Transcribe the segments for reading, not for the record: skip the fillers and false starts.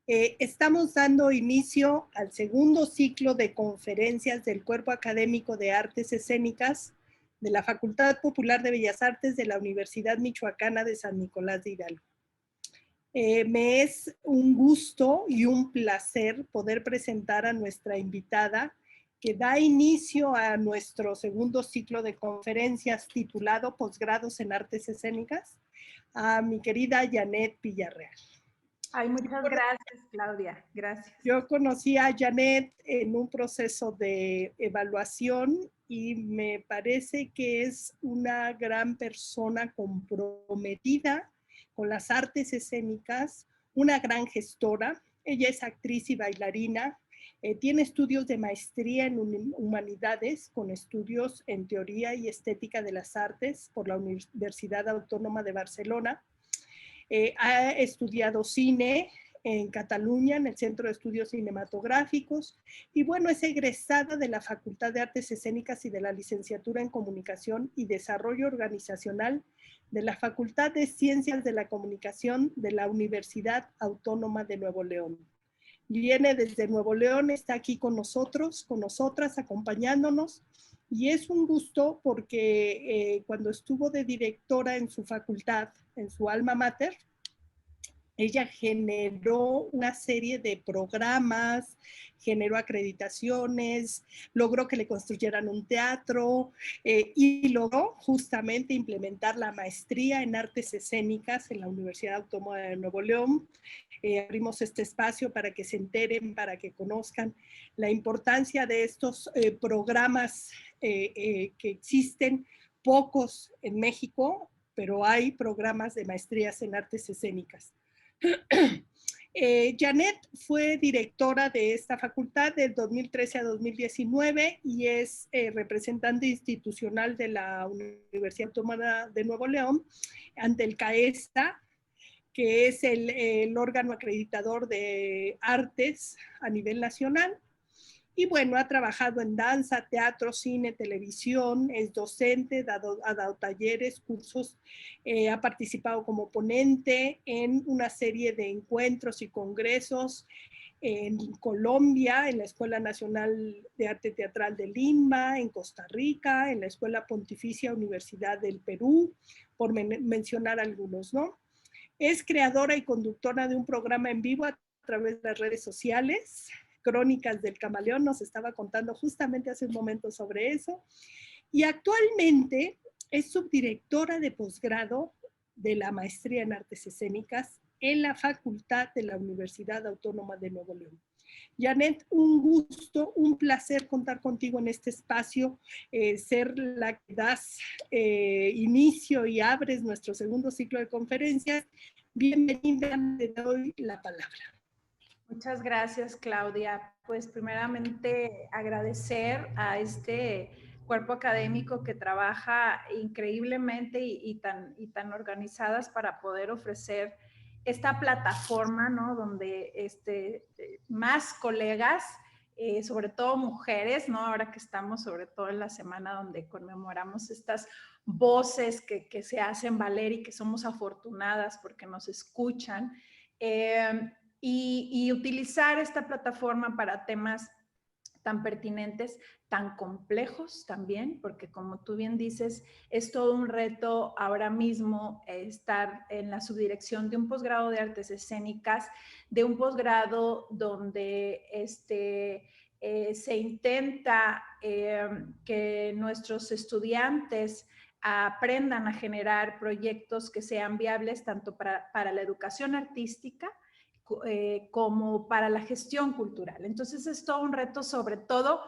Estamos dando inicio al segundo ciclo de conferencias del Cuerpo Académico de Artes Escénicas de la Facultad Popular de Bellas Artes de la Universidad Michoacana de San Nicolás de Hidalgo. Me es un gusto y un placer poder presentar a nuestra invitada que da inicio a nuestro segundo ciclo de conferencias titulado Posgrados en Artes Escénicas, a mi querida Janet Villarreal. Ay, muchas gracias, Claudia. Gracias. Yo conocí a Janet en un proceso de evaluación y me parece que es una gran persona comprometida con las artes escénicas, una gran gestora. Ella es actriz y bailarina. Tiene estudios de maestría en humanidades con estudios en teoría y estética de las artes por la Universidad Autónoma de Barcelona. Ha estudiado cine en Cataluña, en el Centro de Estudios Cinematográficos, y bueno, es egresada de la Facultad de Artes Escénicas y de la Licenciatura en Comunicación y Desarrollo Organizacional de la Facultad de Ciencias de la Comunicación de la Universidad Autónoma de Nuevo León. Viene desde Nuevo León, está aquí con nosotros, con nosotras, acompañándonos, y es un gusto porque cuando estuvo de directora en su facultad, en su alma mater, ella generó una serie de programas, generó acreditaciones, logró que le construyeran un teatro y logró justamente implementar la maestría en artes escénicas en la Universidad Autónoma de Nuevo León. Abrimos este espacio para que se enteren, para que conozcan la importancia de estos programas que existen, pocos en México, pero hay programas de maestrías en artes escénicas. Janet fue directora de esta facultad del 2013 a 2019 y es representante institucional de la Universidad Autónoma de Nuevo León ante el CAESTA, que es el órgano acreditador de artes a nivel nacional. Y bueno, ha trabajado en danza, teatro, cine, televisión, es docente, ha dado talleres, cursos, ha participado como ponente en una serie de encuentros y congresos en Colombia, en la Escuela Nacional de Arte Teatral de Lima, en Costa Rica, en la Escuela Pontificia Universidad del Perú, por mencionar algunos, ¿no? Es creadora y conductora de un programa en vivo a través de las redes sociales, Crónicas del Camaleón, nos estaba contando justamente hace un momento sobre eso, y actualmente es subdirectora de posgrado de la maestría en artes escénicas en la Facultad de la Universidad Autónoma de Nuevo León. Janet, un gusto, un placer contar contigo en este espacio, ser la que das inicio y abres nuestro segundo ciclo de conferencias. Bienvenida, te doy la palabra. Muchas gracias, Claudia. Pues primeramente agradecer a este cuerpo académico que trabaja increíblemente y tan organizadas para poder ofrecer esta plataforma, ¿no? Donde más colegas, sobre todo mujeres, ¿no? Ahora que estamos sobre todo en la semana donde conmemoramos estas voces que se hacen valer y que somos afortunadas porque nos escuchan. Y utilizar esta plataforma para temas tan pertinentes, tan complejos también, porque como tú bien dices, es todo un reto ahora mismo estar en la subdirección de un posgrado de artes escénicas, de un posgrado donde se intenta que nuestros estudiantes aprendan a generar proyectos que sean viables tanto para la educación artística, como para la gestión cultural. Entonces es todo un reto, sobre todo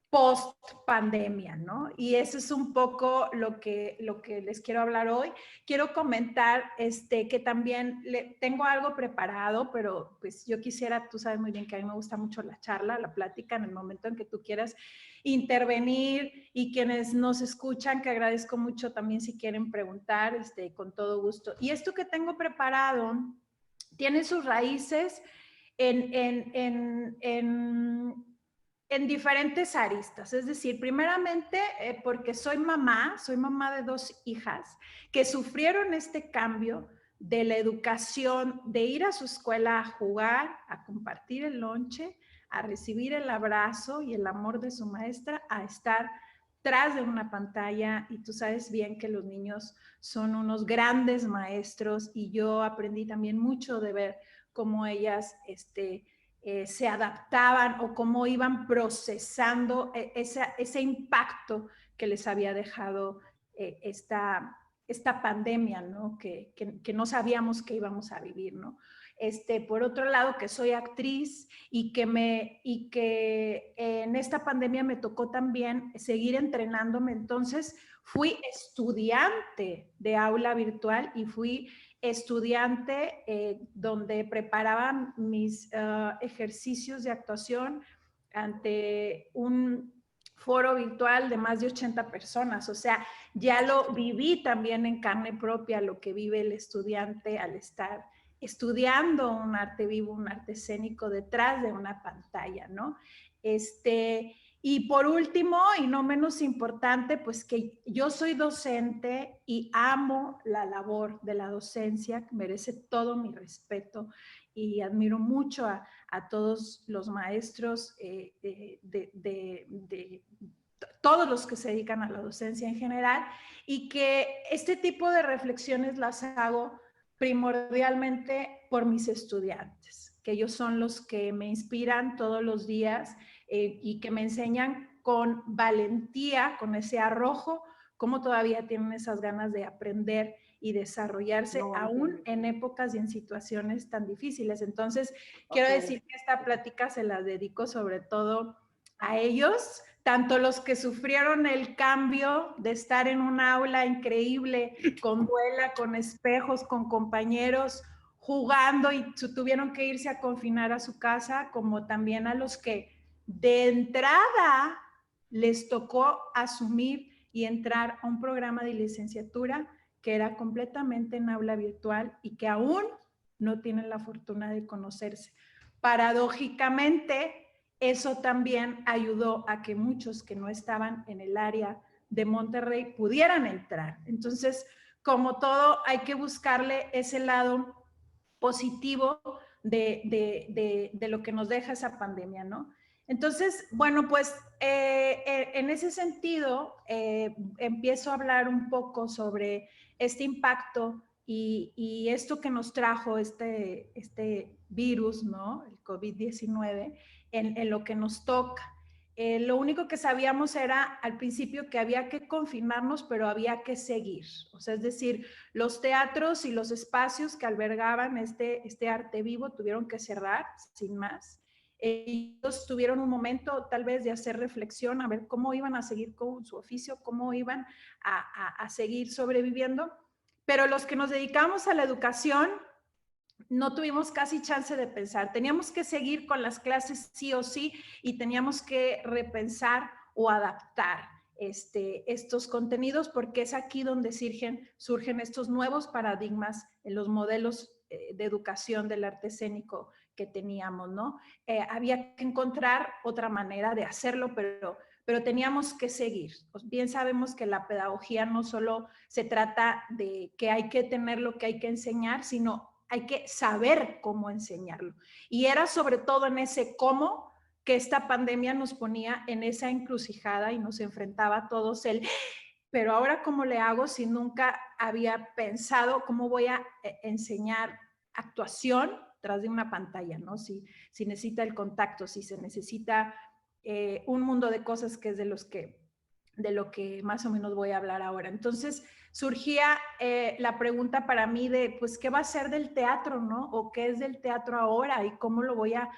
post pandemia, ¿no? Y eso es un poco lo que les quiero hablar hoy. Quiero comentar que también tengo algo preparado, pero pues yo quisiera, tú sabes muy bien que a mí me gusta mucho la charla, la plática, en el momento en que tú quieras intervenir, y quienes nos escuchan, que agradezco mucho también si quieren preguntar, con todo gusto. Y esto que tengo preparado tiene sus raíces en diferentes aristas. Es decir, primeramente, porque soy mamá de 2 hijas que sufrieron este cambio de la educación, de ir a su escuela a jugar, a compartir el lonche, a recibir el abrazo y el amor de su maestra, a estar tras de una pantalla. Y tú sabes bien que los niños son unos grandes maestros, y yo aprendí también mucho de ver cómo ellas se adaptaban o cómo iban procesando ese impacto que les había dejado esta pandemia, ¿no? Que no sabíamos que íbamos a vivir, ¿no? Por otro lado, que soy actriz y que en esta pandemia me tocó también seguir entrenándome. Entonces fui estudiante de aula virtual y fui estudiante donde preparaba mis ejercicios de actuación ante un foro virtual de más de 80 personas. O sea, ya lo viví también en carne propia, lo que vive el estudiante al estar estudiando un arte vivo, un arte escénico detrás de una pantalla, ¿no? Y por último, y no menos importante, pues que yo soy docente y amo la labor de la docencia, que merece todo mi respeto, y admiro mucho a todos los maestros todos los que se dedican a la docencia en general, y que este tipo de reflexiones las hago primordialmente por mis estudiantes, que ellos son los que me inspiran todos los días y que me enseñan con valentía, con ese arrojo, cómo todavía tienen esas ganas de aprender y desarrollarse aún en épocas y en situaciones tan difíciles. Entonces, quiero decir que esta plática se la dedico sobre todo a ellos, tanto los que sufrieron el cambio de estar en un aula increíble, con duela, con espejos, con compañeros, jugando y tuvieron que irse a confinar a su casa, como también a los que de entrada les tocó asumir y entrar a un programa de licenciatura que era completamente en aula virtual y que aún no tienen la fortuna de conocerse. Paradójicamente, eso también ayudó a que muchos que no estaban en el área de Monterrey pudieran entrar. Entonces, como todo, hay que buscarle ese lado positivo de lo que nos deja esa pandemia, ¿no? Entonces, bueno, pues en ese sentido, empiezo a hablar un poco sobre este impacto y esto que nos trajo este virus, ¿no? El COVID-19, en lo que nos toca. Lo único que sabíamos era al principio que había que confinarnos, pero había que seguir. O sea, es decir, los teatros y los espacios que albergaban este arte vivo tuvieron que cerrar, sin más. Ellos tuvieron un momento tal vez de hacer reflexión, a ver cómo iban a seguir con su oficio, cómo iban a seguir sobreviviendo. Pero los que nos dedicamos a la educación, no tuvimos casi chance de pensar. Teníamos que seguir con las clases sí o sí y teníamos que repensar o adaptar estos contenidos, porque es aquí donde surgen estos nuevos paradigmas en los modelos de educación del arte escénico que teníamos, ¿no? Había que encontrar otra manera de hacerlo, pero teníamos que seguir. Pues bien sabemos que la pedagogía no solo se trata de que hay que tener lo que hay que enseñar, sino hay que saber cómo enseñarlo. Y era sobre todo en ese cómo que esta pandemia nos ponía en esa encrucijada y nos enfrentaba a todos pero ahora ¿cómo le hago si nunca había pensado cómo voy a enseñar actuación tras de una pantalla, ¿no? Si necesita el contacto, si se necesita un mundo de cosas que es de lo que más o menos voy a hablar ahora. Entonces, surgía la pregunta para mí de, pues, ¿qué va a ser del teatro, no? ¿O qué es del teatro ahora? ¿Y cómo lo voy a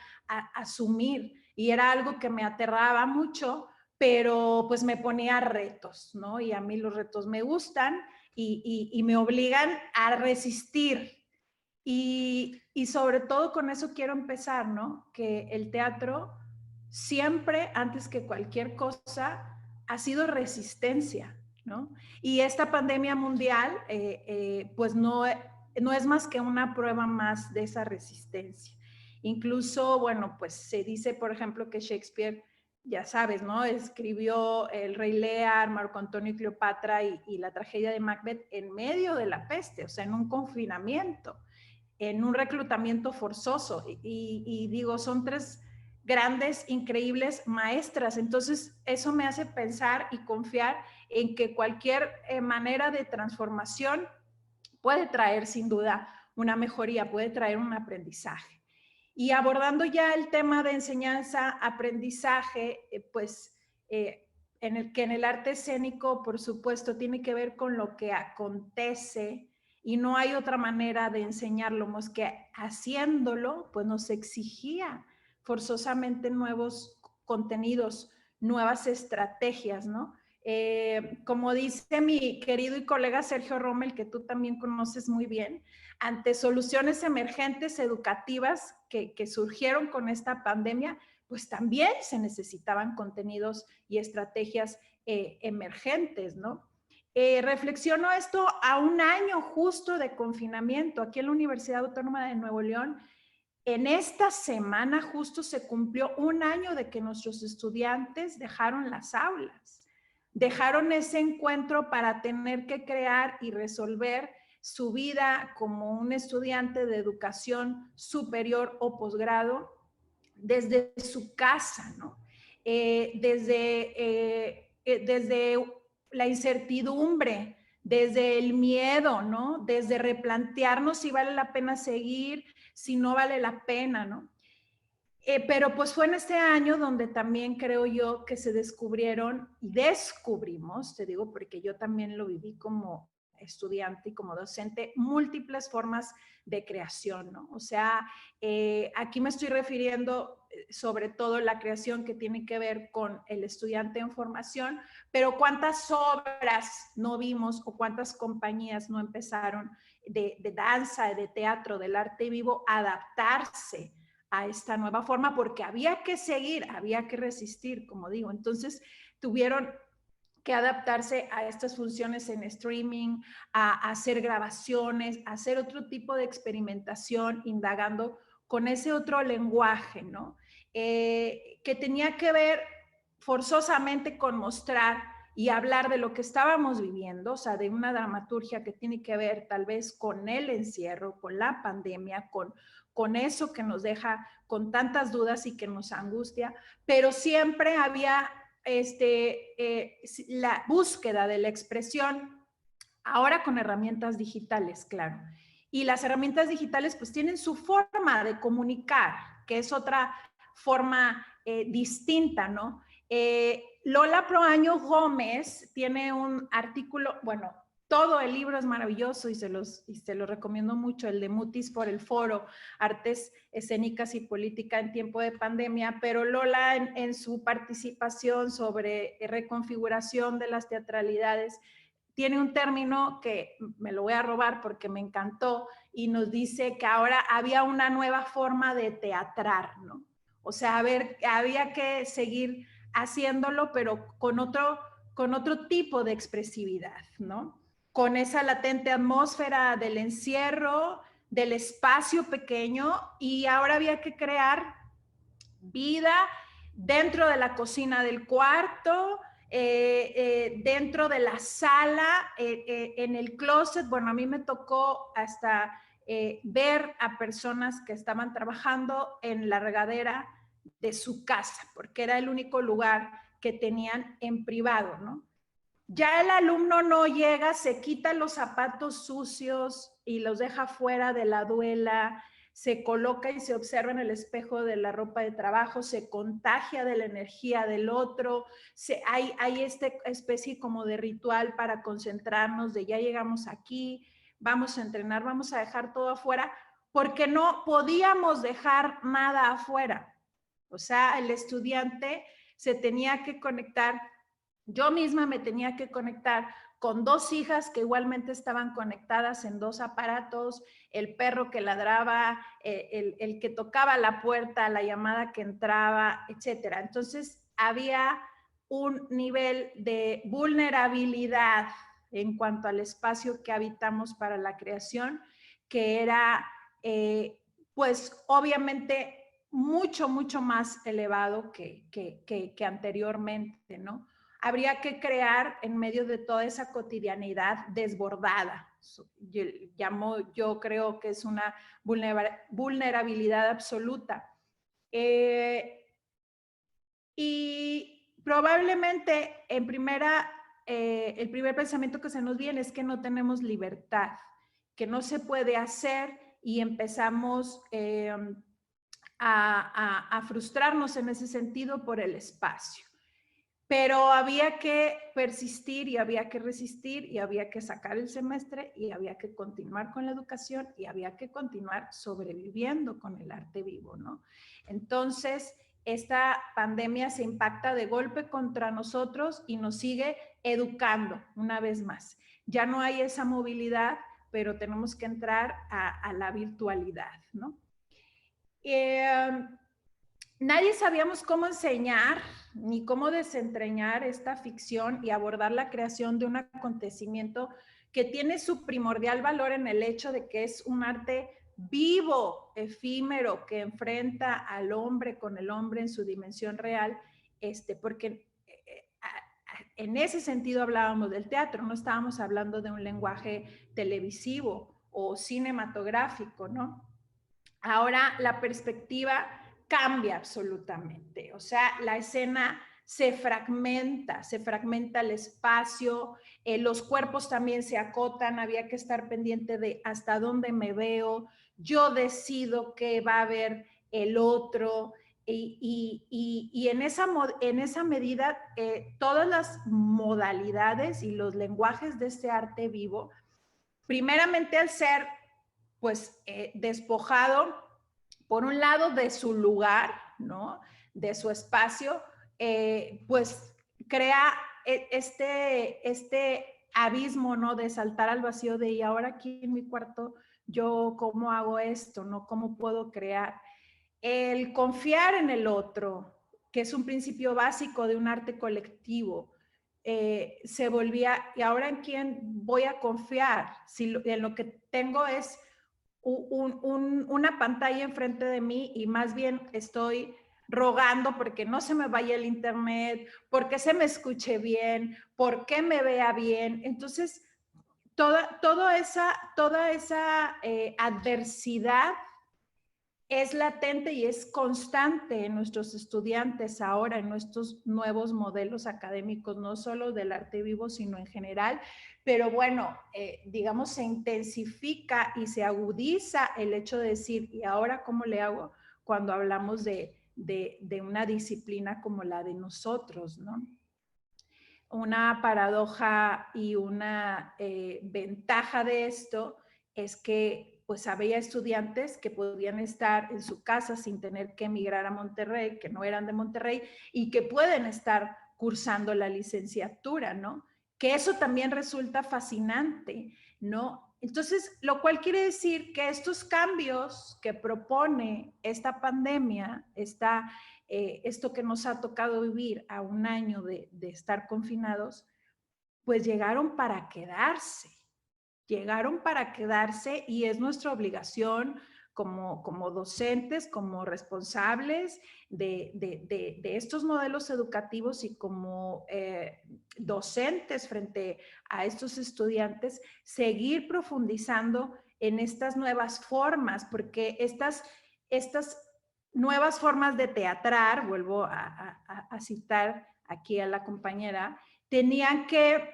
asumir? Y era algo que me aterraba mucho, pero pues me ponía retos, ¿no? Y a mí los retos me gustan y me obligan a resistir. Y sobre todo con eso quiero empezar, ¿no? Que el teatro siempre, antes que cualquier cosa, ha sido resistencia, ¿no? Y esta pandemia mundial, pues no es más que una prueba más de esa resistencia. Incluso, bueno, pues se dice, por ejemplo, que Shakespeare ya sabes, ¿no? Escribió El Rey Lear, Marco Antonio y Cleopatra y la tragedia de Macbeth en medio de la peste, o sea, en un confinamiento, en un reclutamiento forzoso. Y digo, son tres grandes, increíbles maestras. Entonces, eso me hace pensar y confiar en que cualquier manera de transformación puede traer sin duda una mejoría, puede traer un aprendizaje. Y abordando ya el tema de enseñanza, aprendizaje, pues en el arte escénico, por supuesto, tiene que ver con lo que acontece y no hay otra manera de enseñarlo más que haciéndolo, pues nos exigía forzosamente nuevos contenidos, nuevas estrategias, ¿no? Como dice mi querido y colega Sergio Rommel, que tú también conoces muy bien, ante soluciones emergentes educativas que surgieron con esta pandemia, pues también se necesitaban contenidos y estrategias emergentes, ¿no? Reflexiono esto a un año justo de confinamiento. Aquí en la Universidad Autónoma de Nuevo León, en esta semana justo se cumplió un año de que nuestros estudiantes dejaron las aulas, dejaron ese encuentro para tener que crear y resolver su vida como un estudiante de educación superior o posgrado desde su casa, ¿no? Desde la incertidumbre, desde el miedo, ¿no? Desde replantearnos si vale la pena seguir, si no vale la pena, ¿no? Pero pues fue en este año donde también creo yo que se descubrieron y descubrimos, te digo porque yo también lo viví como estudiante y como docente, múltiples formas de creación, ¿no? O sea, aquí me estoy refiriendo sobre todo a la creación que tiene que ver con el estudiante en formación, pero cuántas obras no vimos o cuántas compañías no empezaron de danza, de teatro, del arte vivo a adaptarse a esta nueva forma porque había que seguir, había que resistir, como digo. Entonces tuvieron que adaptarse a estas funciones en streaming, a hacer grabaciones, a hacer otro tipo de experimentación, indagando con ese otro lenguaje, ¿no? Que tenía que ver forzosamente con mostrar y hablar de lo que estábamos viviendo, o sea, de una dramaturgia que tiene que ver tal vez con el encierro, con la pandemia, con eso que nos deja con tantas dudas y que nos angustia, pero siempre había la búsqueda de la expresión, ahora con herramientas digitales, claro. Y las herramientas digitales pues tienen su forma de comunicar, que es otra forma distinta, ¿no? Lola Proaño Gómez tiene un artículo, bueno, todo el libro es maravilloso y se los recomiendo mucho, el de Mutis por el Foro, Artes Escénicas y Política en Tiempo de Pandemia, pero Lola en su participación sobre reconfiguración de las teatralidades tiene un término que me lo voy a robar porque me encantó y nos dice que ahora había una nueva forma de teatrar, ¿no? O sea, había que seguir haciéndolo, pero con otro tipo de expresividad, ¿no? Con esa latente atmósfera del encierro, del espacio pequeño, y ahora había que crear vida dentro de la cocina del cuarto, dentro de la sala, en el closet. Bueno, a mí me tocó hasta ver a personas que estaban trabajando en la regadera de su casa, porque era el único lugar que tenían en privado, ¿no? Ya el alumno no llega, se quita los zapatos sucios y los deja fuera de la duela, se coloca y se observa en el espejo de la ropa de trabajo, se contagia de la energía del otro, hay esta especie como de ritual para concentrarnos de ya llegamos aquí, vamos a entrenar, vamos a dejar todo afuera, porque no podíamos dejar nada afuera. O sea, el estudiante se tenía que conectar. Yo misma me tenía que conectar con dos hijas que igualmente estaban conectadas en dos aparatos, el perro que ladraba, el que tocaba la puerta, la llamada que entraba, etcétera. Entonces había un nivel de vulnerabilidad en cuanto al espacio que habitamos para la creación, que era, pues obviamente mucho, mucho más elevado que anteriormente, ¿no? Habría que crear en medio de toda esa cotidianidad desbordada. Yo creo que es una vulnerabilidad absoluta. Y probablemente el primer pensamiento que se nos viene es que no tenemos libertad, que no se puede hacer y empezamos a frustrarnos en ese sentido por el espacio. Pero había que persistir y había que resistir y había que sacar el semestre y había que continuar con la educación y había que continuar sobreviviendo con el arte vivo, ¿no? Entonces, esta pandemia se impacta de golpe contra nosotros y nos sigue educando una vez más. Ya no hay esa movilidad, pero tenemos que entrar a la virtualidad, ¿no? Nadie sabíamos cómo enseñar ni cómo desentrañar esta ficción y abordar la creación de un acontecimiento que tiene su primordial valor en el hecho de que es un arte vivo, efímero, que enfrenta al hombre con el hombre en su dimensión real, porque en ese sentido hablábamos del teatro, no estábamos hablando de un lenguaje televisivo o cinematográfico, ¿no? Ahora la perspectiva cambia absolutamente, o sea, la escena se fragmenta el espacio, los cuerpos también se acotan, había que estar pendiente de hasta dónde me veo, yo decido qué va a ver el otro, y en esa medida todas las modalidades y los lenguajes de este arte vivo, primeramente al ser pues despojado, por un lado, de su lugar, ¿no? De su espacio, pues crea este abismo, ¿no? De saltar al vacío de, y ahora aquí en mi cuarto, yo cómo hago esto, ¿no? ¿Cómo puedo crear? El confiar en el otro, que es un principio básico de un arte colectivo, se volvía, ¿y ahora en quién voy a confiar? Si en lo que tengo es una pantalla enfrente de mí y más bien estoy rogando porque no se me vaya el internet, porque se me escuche bien, porque me vea bien. Entonces, toda esa adversidad es latente y es constante en nuestros estudiantes ahora, en nuestros nuevos modelos académicos, no solo del arte vivo, sino en general. Pero bueno, digamos, se intensifica y se agudiza el hecho de decir, ¿y ahora cómo le hago? Cuando hablamos de una disciplina como la de nosotros, ¿no? Una paradoja y una ventaja de esto es que pues había estudiantes que podían estar en su casa sin tener que emigrar a Monterrey, que no eran de Monterrey y que pueden estar cursando la licenciatura, ¿no? Que eso también resulta fascinante, ¿no? Entonces, lo cual quiere decir que estos cambios que propone esta pandemia, esto que nos ha tocado vivir a un año de estar confinados, pues llegaron para quedarse y es nuestra obligación como docentes, como responsables de estos modelos educativos y como docentes frente a estos estudiantes, seguir profundizando en estas nuevas formas, porque estas nuevas formas de teatrar, vuelvo a citar aquí a la compañera, tenían que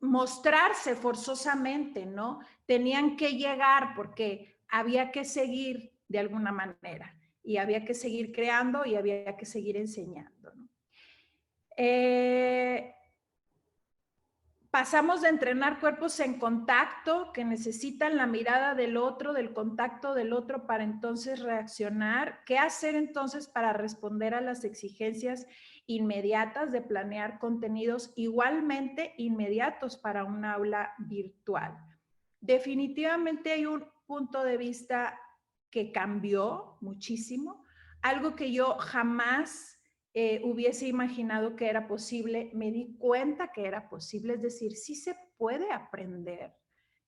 mostrarse forzosamente, ¿no? Tenían que llegar porque había que seguir de alguna manera y había que seguir creando y había que seguir enseñando, ¿no? Pasamos de entrenar cuerpos en contacto que necesitan la mirada del otro, del contacto del otro para entonces reaccionar. ¿Qué hacer entonces para responder a las exigencias inmediatas de planear contenidos igualmente inmediatos para un aula virtual? Definitivamente hay un punto de vista que cambió muchísimo, algo que yo jamás hubiese imaginado que era posible, me di cuenta que era posible, es decir, sí se puede aprender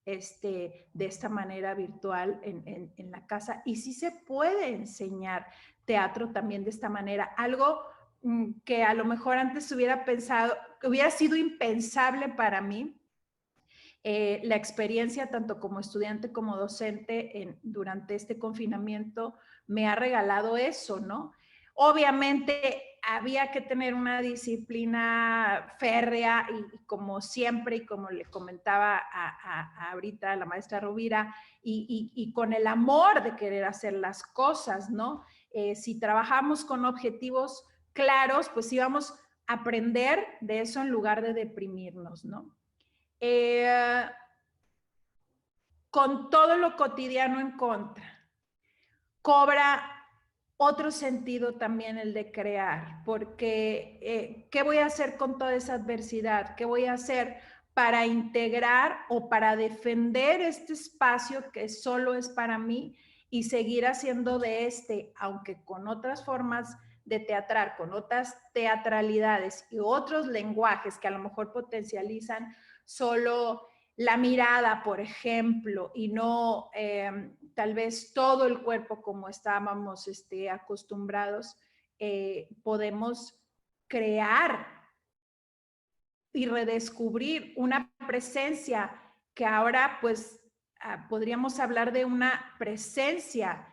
de esta manera virtual en la casa. Y sí se puede enseñar teatro también de esta manera. Algo que a lo mejor antes hubiera pensado, hubiera sido impensable para mí. La experiencia tanto como estudiante como docente durante este confinamiento me ha regalado eso, ¿no? Obviamente había que tener una disciplina férrea y como siempre, y como le comentaba ahorita a la maestra Rovira, y con el amor de querer hacer las cosas, ¿no? Si trabajamos con objetivos claros, pues íbamos a aprender de eso en lugar de deprimirnos, ¿no? Con todo lo cotidiano en contra, cobra otro sentido también el de crear, porque ¿qué voy a hacer con toda esa adversidad? ¿Qué voy a hacer para integrar o para defender este espacio que solo es para mí y seguir haciendo de aunque con otras formas de teatrar, con otras teatralidades y otros lenguajes que a lo mejor potencializan solo la mirada, por ejemplo, y no tal vez todo el cuerpo como estábamos acostumbrados, podemos crear y redescubrir una presencia que ahora pues podríamos hablar de una presencia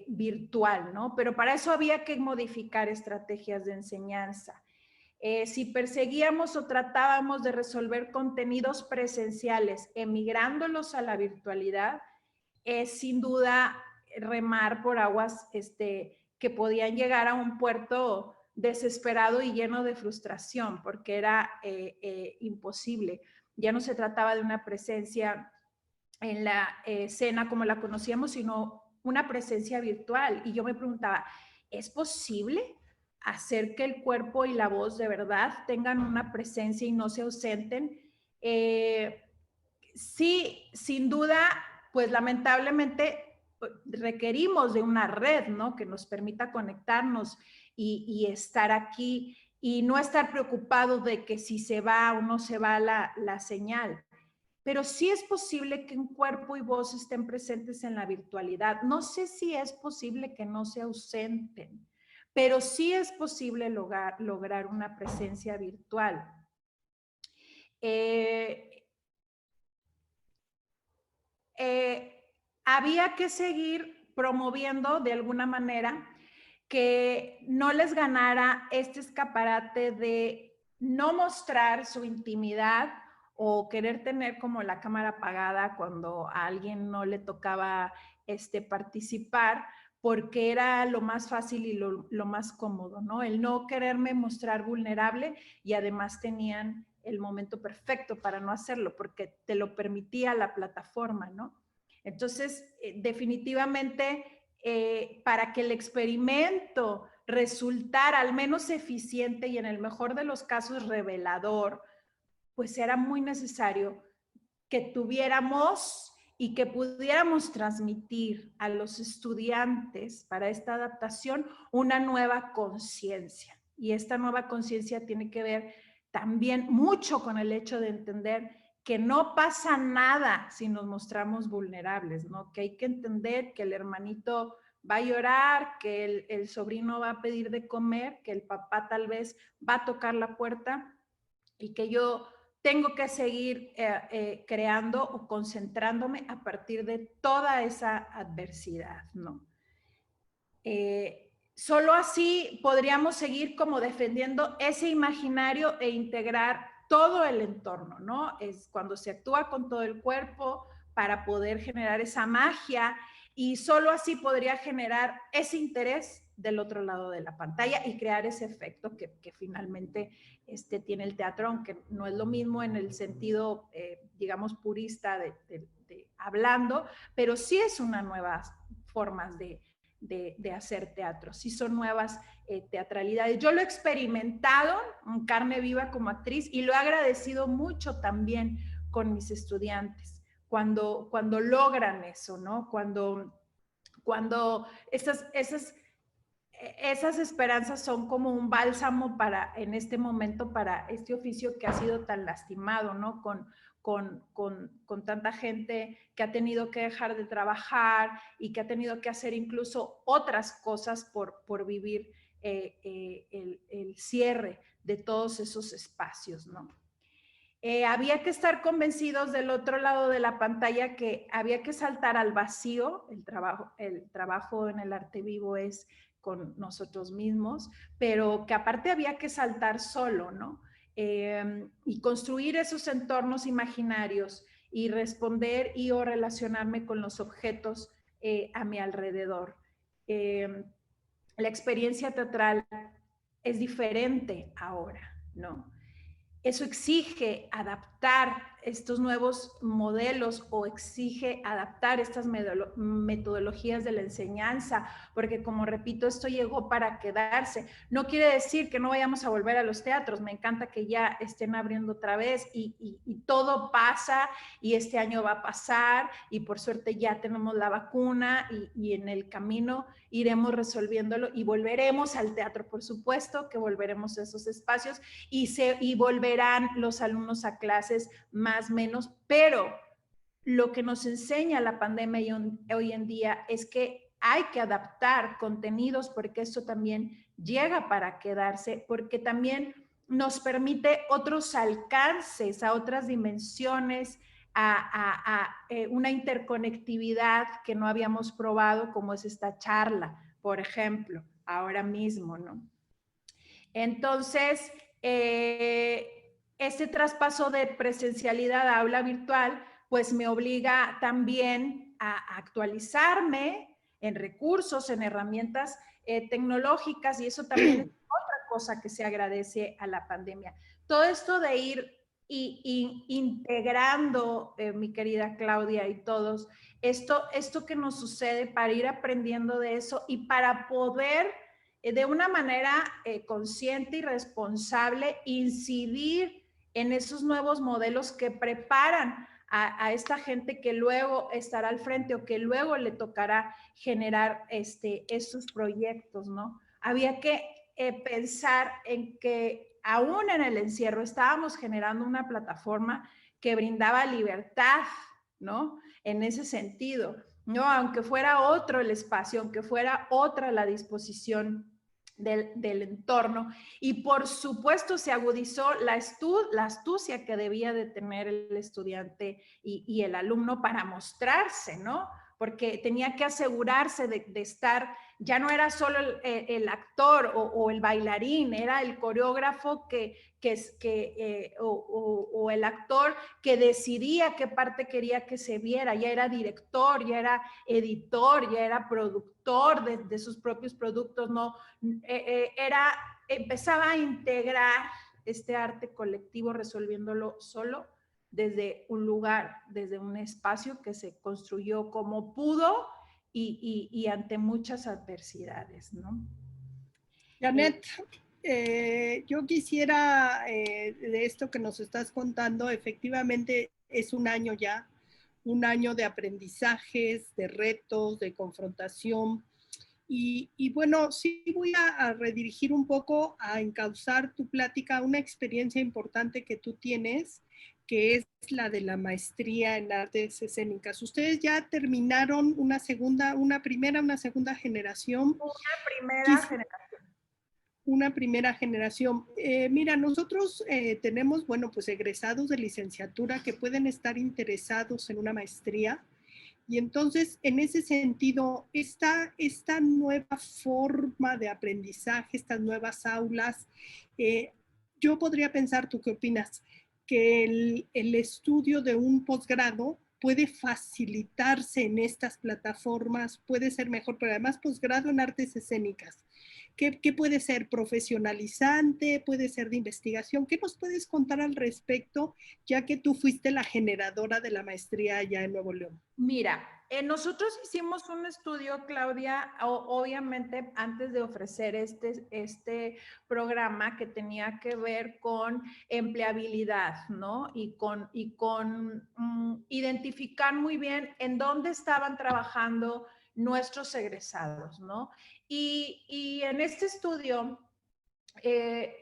virtual, ¿no? Pero para eso había que modificar estrategias de enseñanza. Si perseguíamos o tratábamos de resolver contenidos presenciales emigrándolos a la virtualidad, es sin duda remar por aguas que podían llegar a un puerto desesperado y lleno de frustración, porque era imposible. Ya no se trataba de una presencia en la escena como la conocíamos, sino una presencia virtual. Y yo me preguntaba, ¿es posible hacer que el cuerpo y la voz de verdad tengan una presencia y no se ausenten? Sí, sin duda, pues lamentablemente requerimos de una red, ¿no? Que nos permita conectarnos y estar aquí y no estar preocupados de que si se va o no se va la señal. Pero sí es posible que un cuerpo y voz estén presentes en la virtualidad. No sé si es posible que no se ausenten, pero sí es posible lograr una presencia virtual. Había que seguir promoviendo de alguna manera que no les ganara este escaparate de no mostrar su intimidad o querer tener como la cámara apagada cuando a alguien no le tocaba participar, porque era lo más fácil y lo más cómodo, ¿no? El no quererme mostrar vulnerable, y además tenían el momento perfecto para no hacerlo, porque te lo permitía la plataforma, ¿no? Entonces, definitivamente, para que el experimento resultara al menos eficiente y en el mejor de los casos revelador, pues era muy necesario que tuviéramos y que pudiéramos transmitir a los estudiantes para esta adaptación una nueva conciencia. Y esta nueva conciencia tiene que ver también mucho con el hecho de entender que no pasa nada si nos mostramos vulnerables, ¿no? Que hay que entender que el hermanito va a llorar, que el sobrino va a pedir de comer, que el papá tal vez va a tocar la puerta y que yo tengo que seguir creando o concentrándome a partir de toda esa adversidad, ¿no? Solo así podríamos seguir como defendiendo ese imaginario e integrar todo el entorno, ¿no? Es cuando se actúa con todo el cuerpo para poder generar esa magia, y solo así podría generar ese interés del otro lado de la pantalla y crear ese efecto que finalmente tiene el teatro, aunque no es lo mismo en el sentido, digamos, purista de hablando, pero sí es una nueva formas de hacer teatro, sí son nuevas teatralidades. Yo lo he experimentado en carne viva como actriz y lo he agradecido mucho también con mis estudiantes, cuando logran eso, ¿no? Cuando esas esperanzas son como un bálsamo en este momento para este oficio que ha sido tan lastimado, ¿no? con tanta gente que ha tenido que dejar de trabajar y que ha tenido que hacer incluso otras cosas por vivir el cierre de todos esos espacios, ¿no? Había que estar convencidos del otro lado de la pantalla que había que saltar al vacío. El trabajo en el arte vivo es con nosotros mismos, pero que aparte había que saltar solo, ¿no? Y construir esos entornos imaginarios y responder y o relacionarme con los objetos a mi alrededor. La experiencia teatral es diferente ahora, ¿no? Eso exige adaptar estos nuevos modelos o exige adaptar estas metodologías de la enseñanza, porque como repito, esto llegó para quedarse. No quiere decir que no vayamos a volver a los teatros, me encanta que ya estén abriendo otra vez y todo pasa y este año va a pasar y por suerte ya tenemos la vacuna y en el camino iremos resolviéndolo y volveremos al teatro, por supuesto que volveremos a esos espacios y volverán los alumnos a clases más menos, pero lo que nos enseña la pandemia hoy en día es que hay que adaptar contenidos porque esto también llega para quedarse, porque también nos permite otros alcances, a otras dimensiones, a una interconectividad que no habíamos probado, como es esta charla, por ejemplo, ahora mismo, ¿no? Entonces, este traspaso de presencialidad a aula virtual, pues me obliga también a actualizarme en recursos, en herramientas tecnológicas, y eso también es otra cosa que se agradece a la pandemia. Todo esto de ir integrando, mi querida Claudia y todos, esto que nos sucede para ir aprendiendo de eso y para poder de una manera consciente y responsable incidir en esos nuevos modelos que preparan a esta gente que luego estará al frente o que luego le tocará generar estos proyectos, ¿no? Había que pensar en que aún en el encierro estábamos generando una plataforma que brindaba libertad, ¿no? En ese sentido, ¿no? Aunque fuera otro el espacio, aunque fuera otra la disposición del entorno, y por supuesto se agudizó la astucia que debía de tener el estudiante y el alumno para mostrarse, ¿no? Porque tenía que asegurarse de estar, ya no era solo el actor o el bailarín, era el coreógrafo o el actor que decidía qué parte quería que se viera, ya era director, ya era editor, ya era productor de sus propios productos, ¿no? Empezaba a integrar este arte colectivo resolviéndolo solo desde un lugar, desde un espacio que se construyó como pudo y ante muchas adversidades, ¿no? Janet, yo quisiera, de esto que nos estás contando, efectivamente es un año ya, un año de aprendizajes, de retos, de confrontación. Y bueno, sí voy a redirigir un poco, a encauzar tu plática a una experiencia importante que tú tienes, que es la de la maestría en artes escénicas. Ustedes ya terminaron una primera, una segunda generación. Una primera generación. Mira, nosotros tenemos, bueno, pues egresados de licenciatura que pueden estar interesados en una maestría. Y entonces, en ese sentido, esta nueva forma de aprendizaje, estas nuevas aulas, yo podría pensar, ¿tú qué opinas? Que el estudio de un posgrado puede facilitarse en estas plataformas, puede ser mejor, pero además posgrado en artes escénicas. ¿Qué puede ser? ¿Profesionalizante? ¿Puede ser de investigación? ¿Qué nos puedes contar al respecto, ya que tú fuiste la generadora de la maestría allá en Nuevo León? Mira, nosotros hicimos un estudio, Claudia, obviamente antes de ofrecer este programa que tenía que ver con empleabilidad, ¿no? Y con identificar muy bien en dónde estaban trabajando nuestros egresados, ¿no? Y en este estudio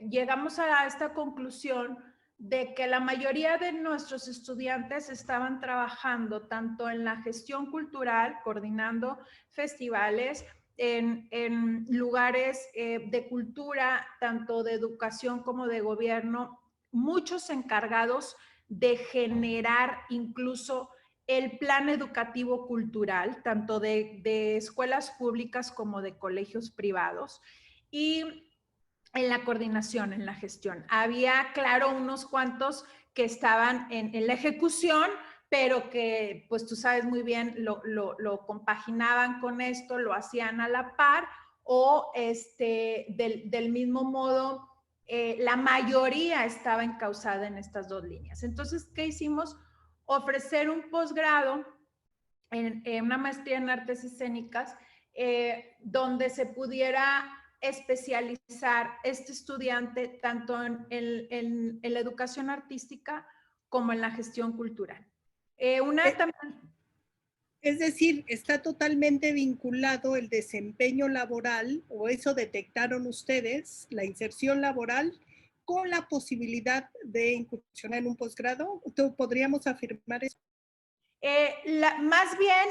llegamos a esta conclusión de que la mayoría de nuestros estudiantes estaban trabajando tanto en la gestión cultural, coordinando festivales, en lugares de cultura, tanto de educación como de gobierno, muchos encargados de generar incluso el plan educativo cultural, tanto de escuelas públicas como de colegios privados. Y en la coordinación, en la gestión. Había, claro, unos cuantos que estaban en la ejecución, pero que, pues tú sabes muy bien, lo compaginaban con esto, lo hacían a la par, o del mismo modo, la mayoría estaba encauzada en estas dos líneas. Entonces, ¿qué hicimos? Ofrecer un posgrado en una maestría en artes escénicas, donde se pudiera especializar este estudiante tanto en la educación artística como en la gestión cultural. Es decir, está totalmente vinculado el desempeño laboral, o eso detectaron ustedes, la inserción laboral, con la posibilidad de incursionar en un posgrado. ¿Podríamos afirmar eso? Más bien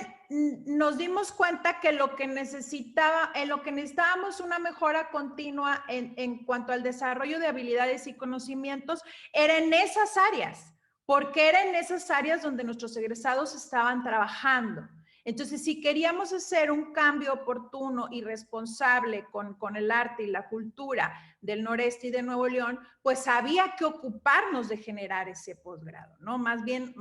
nos dimos cuenta que lo que necesitábamos una mejora continua en cuanto al desarrollo de habilidades y conocimientos era en esas áreas, porque era en esas áreas donde nuestros egresados estaban trabajando. Entonces, si queríamos hacer un cambio oportuno y responsable con el arte y la cultura del noreste y de Nuevo León, pues había que ocuparnos de generar ese posgrado, ¿no? Más bien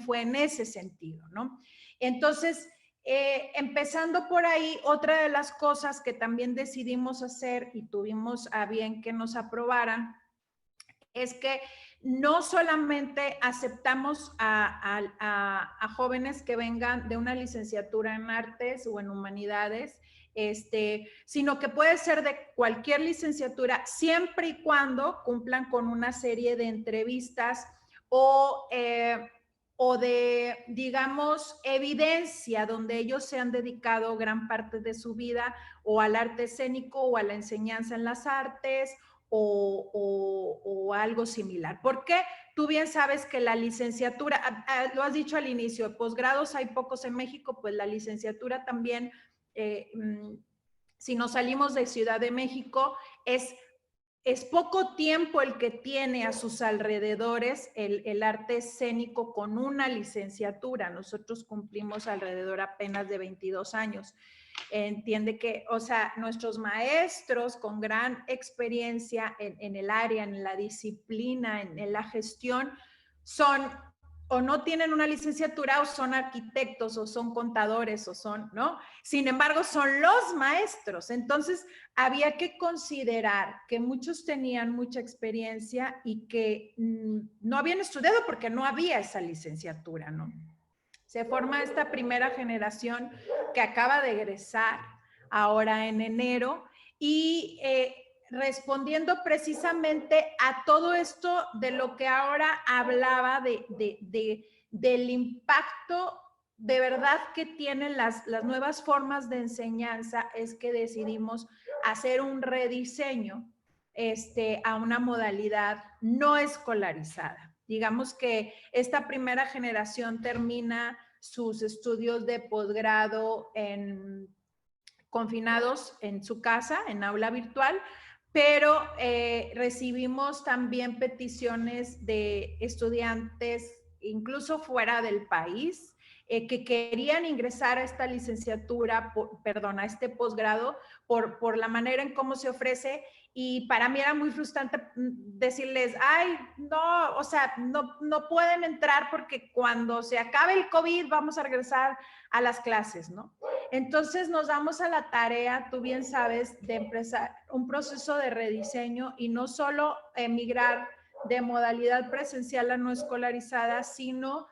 fue en ese sentido, ¿no? Entonces, empezando por ahí, otra de las cosas que también decidimos hacer y tuvimos a bien que nos aprobaran es que no solamente aceptamos a jóvenes que vengan de una licenciatura en artes o en humanidades, sino que puede ser de cualquier licenciatura, siempre y cuando cumplan con una serie de entrevistas o de, digamos, evidencia donde ellos se han dedicado gran parte de su vida o al arte escénico o a la enseñanza en las artes o algo similar. ¿Por qué? Tú bien sabes que la licenciatura, lo has dicho al inicio, posgrados hay pocos en México, pues la licenciatura también, si nos salimos de Ciudad de México, es poco tiempo el que tiene a sus alrededores el arte escénico con una licenciatura. Nosotros cumplimos alrededor apenas de 22 años. Entiende que, o sea, nuestros maestros con gran experiencia en el área, en la disciplina, en la gestión, son o no tienen una licenciatura o son arquitectos o son contadores o son, ¿no? Sin embargo, son los maestros. Entonces, había que considerar que muchos tenían mucha experiencia y que no habían estudiado porque no había esa licenciatura, ¿no? Se forma esta primera generación que acaba de egresar ahora en enero y respondiendo precisamente a todo esto de lo que ahora hablaba del impacto de verdad que tienen las nuevas formas de enseñanza, es que decidimos hacer un rediseño a una modalidad no escolarizada. Digamos que esta primera generación termina sus estudios de posgrado confinados en su casa, en aula virtual, pero recibimos también peticiones de estudiantes, incluso fuera del país, que querían ingresar a esta licenciatura, a este posgrado, por la manera en cómo se ofrece. Y para mí era muy frustrante decirles, ay, no, o sea, no pueden entrar porque cuando se acabe el COVID vamos a regresar a las clases, ¿no? Entonces nos damos a la tarea, tú bien sabes, de empezar un proceso de rediseño y no solo emigrar de modalidad presencial a no escolarizada, sino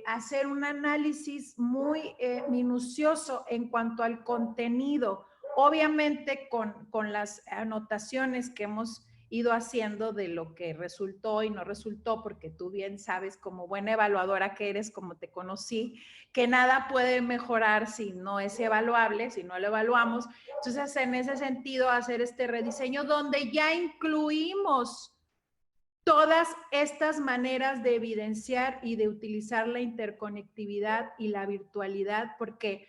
hacer un análisis muy minucioso en cuanto al contenido, obviamente con las anotaciones que hemos ido haciendo de lo que resultó y no resultó, porque tú bien sabes, como buena evaluadora que eres, como te conocí, que nada puede mejorar si no es evaluable, si no lo evaluamos. Entonces, en ese sentido, hacer este rediseño donde ya incluimos todas estas maneras de evidenciar y de utilizar la interconectividad y la virtualidad, porque,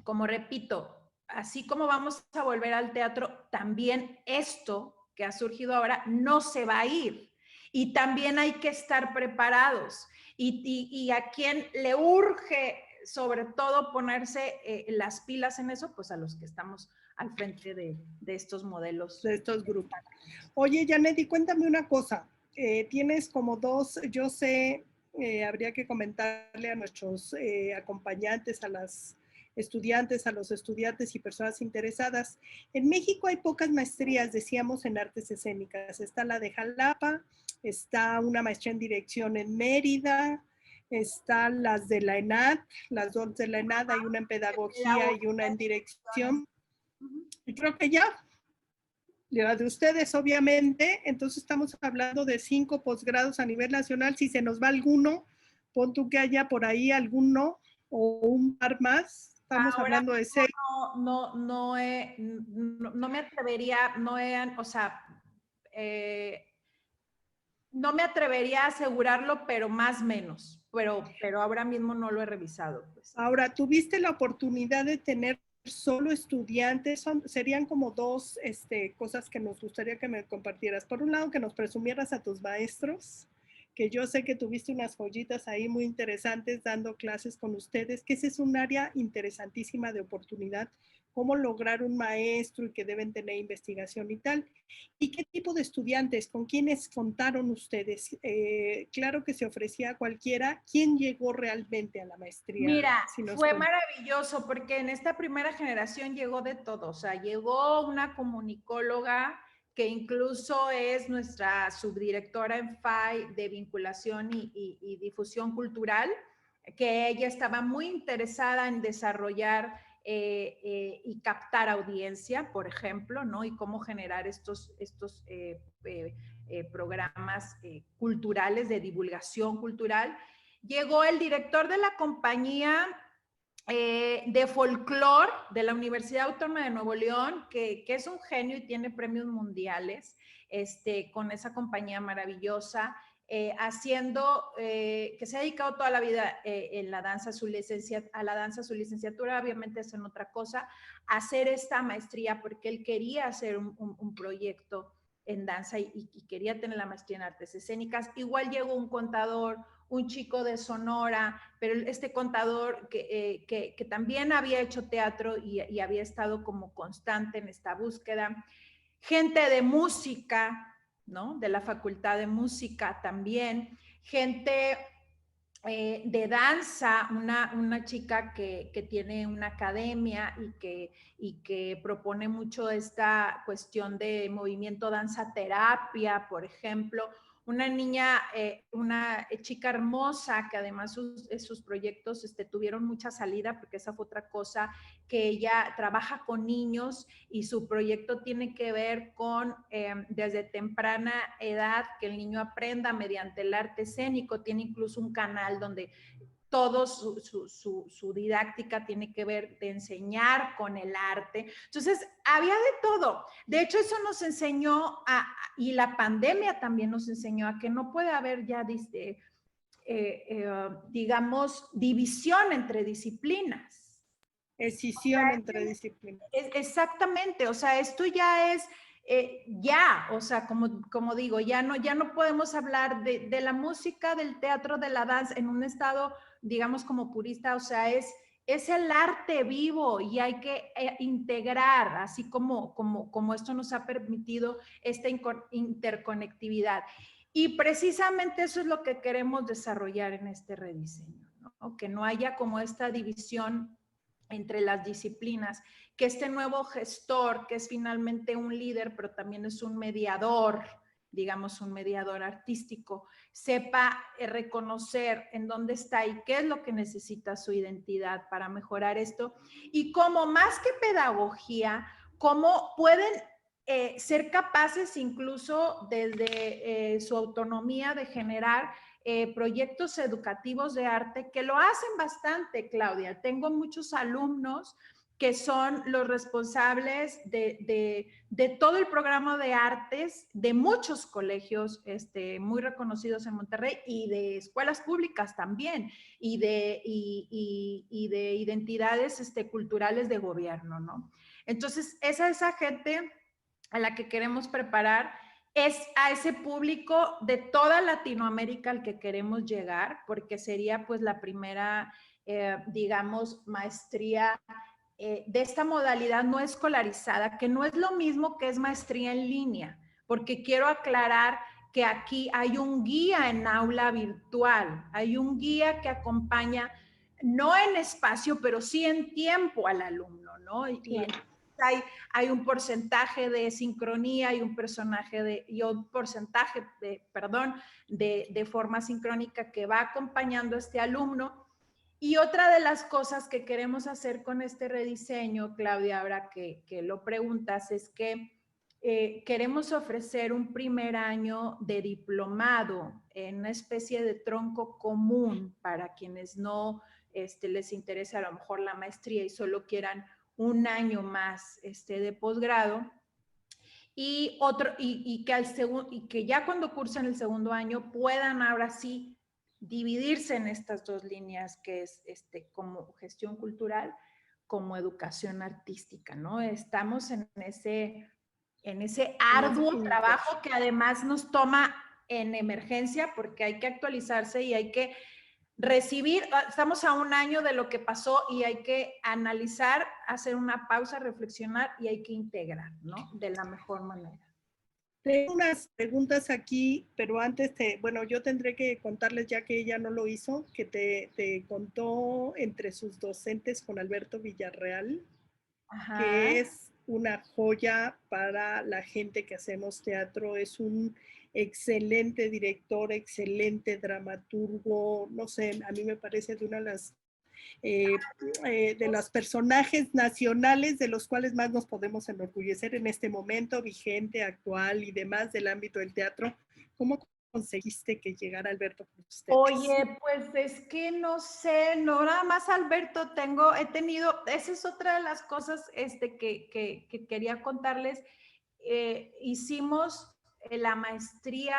como repito, así como vamos a volver al teatro, también esto que ha surgido ahora no se va a ir. Y también hay que estar preparados. Y a quien le urge, sobre todo, ponerse las pilas en eso, pues a los que estamos al frente de estos modelos. De estos grupos. Oye, Janet, y cuéntame una cosa. Tienes como dos, yo sé, habría que comentarle a nuestros acompañantes, a las estudiantes, a los estudiantes y personas interesadas. En México hay pocas maestrías, decíamos, en artes escénicas. Está la de Jalapa, está una maestría en dirección en Mérida, están las de la ENAD, las dos de la ENAD, hay una en pedagogía y una en dirección. Y creo que ya, la de ustedes obviamente, entonces estamos hablando de 5 posgrados a nivel nacional. Si se nos va alguno, pon tú que haya por ahí alguno o un par más. Estamos ahora hablando de 6. No me atrevería, no me atrevería a asegurarlo, pero más o menos. Pero ahora mismo no lo he revisado. Pues. Ahora, ¿tuviste la oportunidad de tener solo estudiantes? Serían como dos cosas que nos gustaría que me compartieras. Por un lado, que nos presumieras a tus maestros, que yo sé que tuviste unas joyitas ahí muy interesantes dando clases con ustedes, que ese es un área interesantísima de oportunidad, cómo lograr un maestro y que deben tener investigación y tal. ¿Y qué tipo de estudiantes? ¿Con quiénes contaron ustedes? Claro que se ofrecía a cualquiera. ¿Quién llegó realmente a la maestría? Mira, fue maravilloso porque en esta primera generación llegó de todo. O sea, llegó una comunicóloga que incluso es nuestra subdirectora en FAI de vinculación y difusión cultural, que ella estaba muy interesada en desarrollar y captar audiencia, por ejemplo, ¿no? Y cómo generar estos programas culturales de divulgación cultural. Llegó el director de la compañía de folclore de la Universidad Autónoma de Nuevo León, que es un genio y tiene premios mundiales con esa compañía maravillosa. Que se ha dedicado toda la vida en la danza, a la danza, su licenciatura, obviamente es en otra cosa, hacer esta maestría porque él quería hacer un proyecto en danza y quería tener la maestría en artes escénicas. Igual llegó un contador, un chico de Sonora, pero este contador que también había hecho teatro y había estado como constante en esta búsqueda. Gente de música, ¿no? De la Facultad de Música también, gente de danza, una chica que tiene una academia y que propone mucho esta cuestión de movimiento danza terapia, por ejemplo, una niña, una chica hermosa que además sus proyectos tuvieron mucha salida porque esa fue otra cosa, que ella trabaja con niños y su proyecto tiene que ver con desde temprana edad que el niño aprenda mediante el arte escénico, tiene incluso un canal donde todo su didáctica tiene que ver de enseñar con el arte. Entonces, había de todo. De hecho, eso nos enseñó, y la pandemia también nos enseñó a que no puede haber ya, digamos, división entre disciplinas. Escisión entre disciplinas. Exactamente, o sea, esto ya es... o sea, como digo, ya no podemos hablar de la música, del teatro, de la danza en un estado, digamos, como purista, o sea, es el arte vivo y hay que integrar, así como esto nos ha permitido esta interconectividad. Y precisamente eso es lo que queremos desarrollar en este rediseño, ¿no? Que no haya como esta división entre las disciplinas, que este nuevo gestor, que es finalmente un líder, pero también es un mediador, digamos un mediador artístico, sepa reconocer en dónde está y qué es lo que necesita su identidad para mejorar esto, y cómo más que pedagogía, cómo pueden ser capaces incluso desde su autonomía de generar proyectos educativos de arte que lo hacen bastante, Claudia. Tengo muchos alumnos que son los responsables de todo el programa de artes de muchos colegios muy reconocidos en Monterrey y de escuelas públicas también y de identidades culturales de gobierno, ¿no? Entonces, esa gente a la que queremos preparar es a ese público de toda Latinoamérica al que queremos llegar, porque sería pues la primera, digamos, maestría de esta modalidad no escolarizada, que no es lo mismo que es maestría en línea, porque quiero aclarar que aquí hay un guía en aula virtual, hay un guía que acompaña, no en espacio, pero sí en tiempo al alumno, ¿no? Y hay un porcentaje de sincronía y un porcentaje de forma sincrónica que va acompañando a este alumno. Y otra de las cosas que queremos hacer con este rediseño, Claudia, ahora que lo preguntas, es que queremos ofrecer un primer año de diplomado en una especie de tronco común para quienes no les interese a lo mejor la maestría y solo quieran un año más de posgrado. Y que ya cuando cursen el segundo año puedan ahora sí dividirse en estas dos líneas, que es como gestión cultural, como educación artística, ¿no? Estamos en ese arduo trabajo que además nos toma en emergencia porque hay que actualizarse y hay que recibir, estamos a un año de lo que pasó y hay que analizar, hacer una pausa, reflexionar y hay que integrar, ¿no? De la mejor manera. Tengo unas preguntas aquí, pero antes bueno, yo tendré que contarles, ya que ella no lo hizo, que te contó entre sus docentes con Alberto Villarreal, Ajá. Que es una joya para la gente que hacemos teatro, es un excelente director, excelente dramaturgo, no sé, a mí me parece de una de los personajes nacionales de los cuales más nos podemos enorgullecer en este momento, vigente, actual y demás del ámbito del teatro. ¿Cómo conseguiste que llegara Alberto con ustedes? Oye, pues es que no sé, no nada más Alberto, he tenido, esa es otra de las cosas que quería contarles. Hicimos la maestría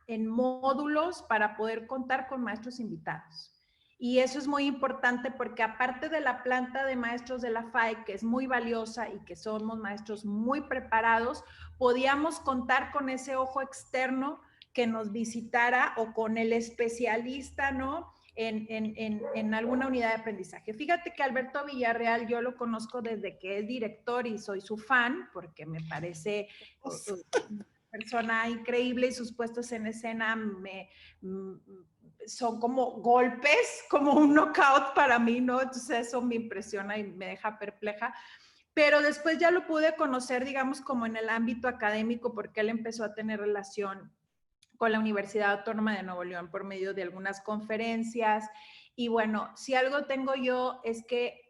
en módulos para poder contar con maestros invitados. Y eso es muy importante porque aparte de la planta de maestros de la FAE, que es muy valiosa y que somos maestros muy preparados, podíamos contar con ese ojo externo que nos visitara o con el especialista, ¿no? En alguna unidad de aprendizaje. Fíjate que Alberto Villarreal yo lo conozco desde que es director y soy su fan porque me parece una persona increíble y sus puestos en escena son como golpes, como un knockout para mí, ¿no? Entonces eso me impresiona y me deja perpleja. Pero después ya lo pude conocer, digamos, como en el ámbito académico porque él empezó a tener relación con la Universidad Autónoma de Nuevo León por medio de algunas conferencias. Y bueno, si algo tengo yo es que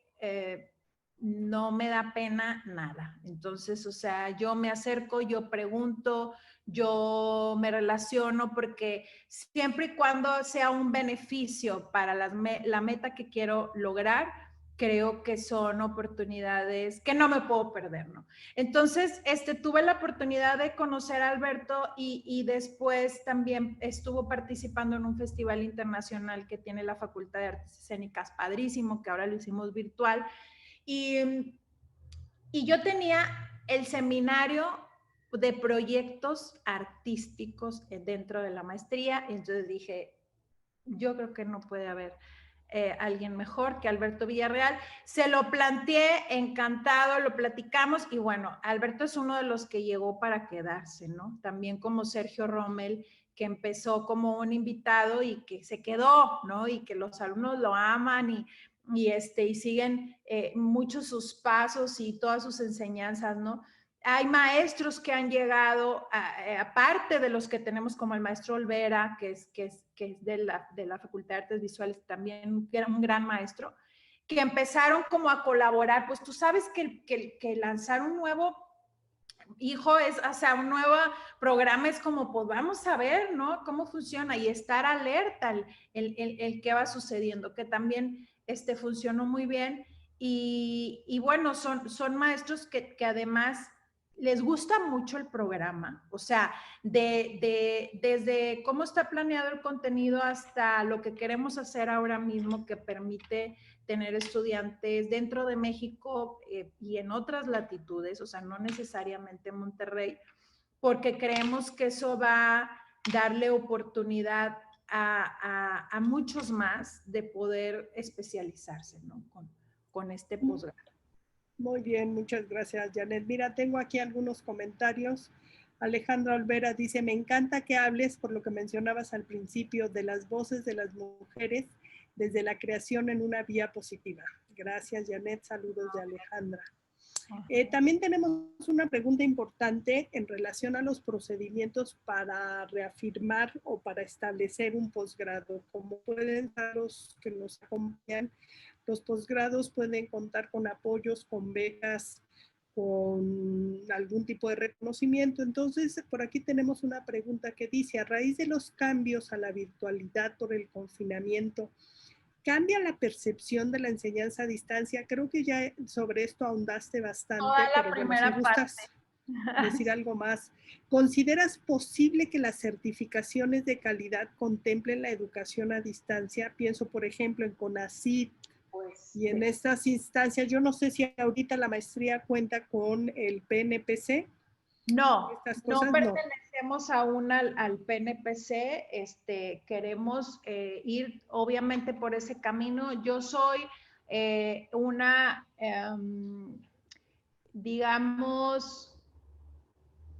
no me da pena nada. Entonces, o sea, yo me acerco, yo pregunto, yo me relaciono porque siempre y cuando sea un beneficio para la meta que quiero lograr, creo que son oportunidades que no me puedo perder, ¿no? Entonces, tuve la oportunidad de conocer a Alberto y después también estuvo participando en un festival internacional que tiene la Facultad de Artes Escénicas, padrísimo, que ahora lo hicimos virtual. Y yo tenía el seminario de proyectos artísticos dentro de la maestría, y entonces dije, yo creo que no puede haber alguien mejor que Alberto Villarreal. Se lo planteé, encantado, lo platicamos y bueno, Alberto es uno de los que llegó para quedarse, ¿no? También como Sergio Rommel, que empezó como un invitado y que se quedó, ¿no? Y que los alumnos lo aman y siguen mucho sus pasos y todas sus enseñanzas, ¿no? Hay maestros que han llegado, aparte de los que tenemos como el maestro Olvera, que es de la Facultad de Artes Visuales, también era un gran maestro, que empezaron como a colaborar. Pues tú sabes que lanzar un nuevo un nuevo programa es como, pues vamos a ver, ¿no? Cómo funciona y estar alerta el qué va sucediendo, que también funcionó muy bien. y bueno, son maestros que además les gusta mucho el programa, o sea, desde cómo está planeado el contenido hasta lo que queremos hacer ahora mismo, que permite tener estudiantes dentro de México y en otras latitudes, o sea, no necesariamente en Monterrey, porque creemos que eso va a darle oportunidad a muchos más de poder especializarse, ¿no? Con este posgrado. Muy bien, muchas gracias, Janet. Mira, tengo aquí algunos comentarios. Alejandra Olvera dice, me encanta que hables por lo que mencionabas al principio de las voces de las mujeres desde la creación en una vía positiva. Gracias, Janet. Saludos de Alejandra. También tenemos una pregunta importante en relación a los procedimientos para reafirmar o para establecer un posgrado. Como pueden saber los que nos acompañan, los posgrados pueden contar con apoyos, con becas, con algún tipo de reconocimiento. Entonces, por aquí tenemos una pregunta que dice, a raíz de los cambios a la virtualidad por el confinamiento, ¿cambia la percepción de la enseñanza a distancia? Creo que ya sobre esto ahondaste bastante, pero bueno, si gustas decir algo más. ¿Consideras posible que las certificaciones de calidad contemplen la educación a distancia? Pienso, por ejemplo, en CONACYT y en estas instancias. Yo no sé si ahorita la maestría cuenta con el PNPC. No, no pertenecemos aún al PNPC, queremos ir obviamente por ese camino. Yo soy digamos,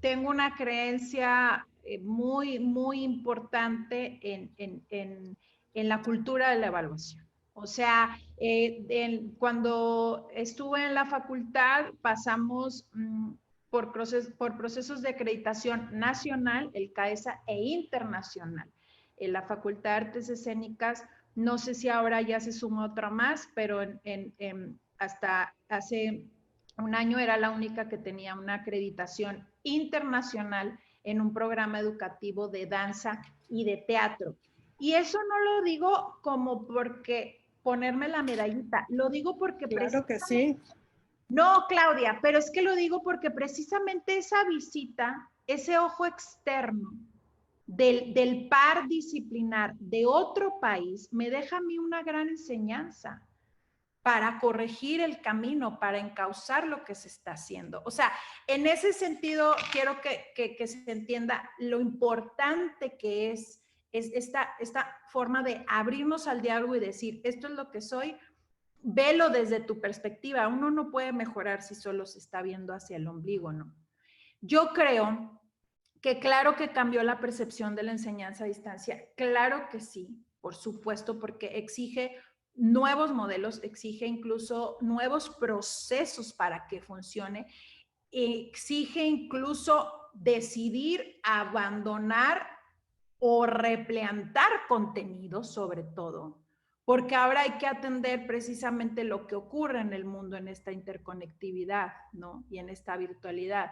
tengo una creencia muy, muy importante en la cultura de la evaluación. O sea, cuando estuve en la facultad pasamos por procesos de acreditación nacional, el CAESA, e internacional. En la Facultad de Artes Escénicas, no sé si ahora ya se sumó otra más, pero hasta hace un año era la única que tenía una acreditación internacional en un programa educativo de danza y de teatro. Y eso no lo digo como porque ponerme la medallita, lo digo porque claro que sí. No, Claudia, pero es que lo digo porque precisamente esa visita, ese ojo externo del par disciplinar de otro país, me deja a mí una gran enseñanza para corregir el camino, para encauzar lo que se está haciendo. O sea, en ese sentido, quiero que se entienda lo importante que es esta forma de abrirnos al diálogo y decir, esto es lo que soy, velo desde tu perspectiva. Uno no puede mejorar si solo se está viendo hacia el ombligo, ¿no? Yo creo que claro que cambió la percepción de la enseñanza a distancia, claro que sí, por supuesto, porque exige nuevos modelos, exige incluso nuevos procesos para que funcione, exige incluso decidir abandonar o replantar contenidos sobre todo, porque ahora hay que atender precisamente lo que ocurre en el mundo en esta interconectividad, ¿no? Y en esta virtualidad.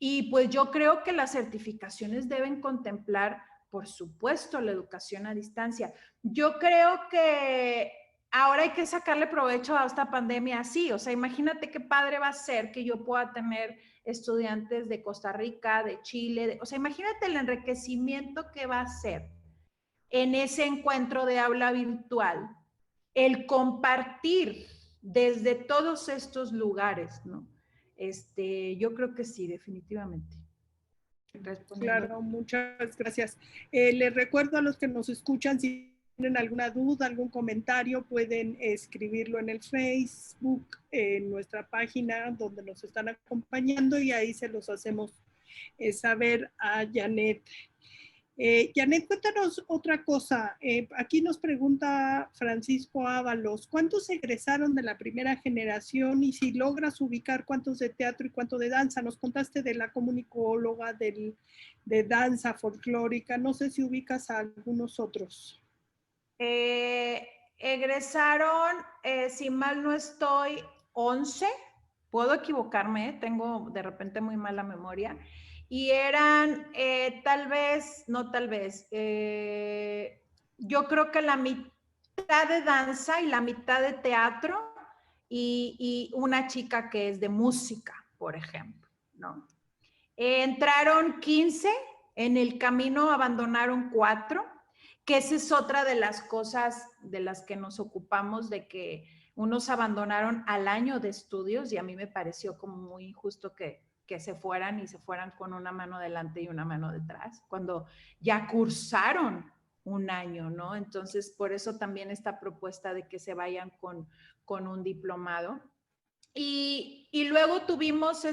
Y pues yo creo que las certificaciones deben contemplar, por supuesto, la educación a distancia. Yo creo que ahora hay que sacarle provecho a esta pandemia así, o sea, imagínate qué padre va a ser que yo pueda tener estudiantes de Costa Rica, de Chile, o sea, imagínate el enriquecimiento que va a ser en ese encuentro de aula virtual, el compartir desde todos estos lugares, ¿no? Yo creo que sí, definitivamente. Claro, muchas gracias. Les recuerdo a los que nos escuchan, si tienen alguna duda, algún comentario, pueden escribirlo en el Facebook, en nuestra página donde nos están acompañando, y ahí se los hacemos saber a Janet. Janet, cuéntanos otra cosa. Aquí nos pregunta Francisco Ábalos, ¿cuántos egresaron de la primera generación y si logras ubicar cuántos de teatro y cuántos de danza? Nos contaste de la comunicóloga, de danza folclórica, no sé si ubicas a algunos otros. Egresaron, si mal no estoy, 11, puedo equivocarme, tengo de repente muy mala memoria, y eran tal vez, yo creo que la mitad de danza y la mitad de teatro y una chica que es de música, por ejemplo, ¿no? Entraron 15, en el camino abandonaron 4, que esa es otra de las cosas de las que nos ocupamos, de que unos abandonaron al año de estudios y a mí me pareció como muy injusto que se fueran y se fueran con una mano delante y una mano detrás, cuando ya cursaron un año, ¿no? Entonces, por eso también esta propuesta de que se vayan con un diplomado. Y luego tuvimos,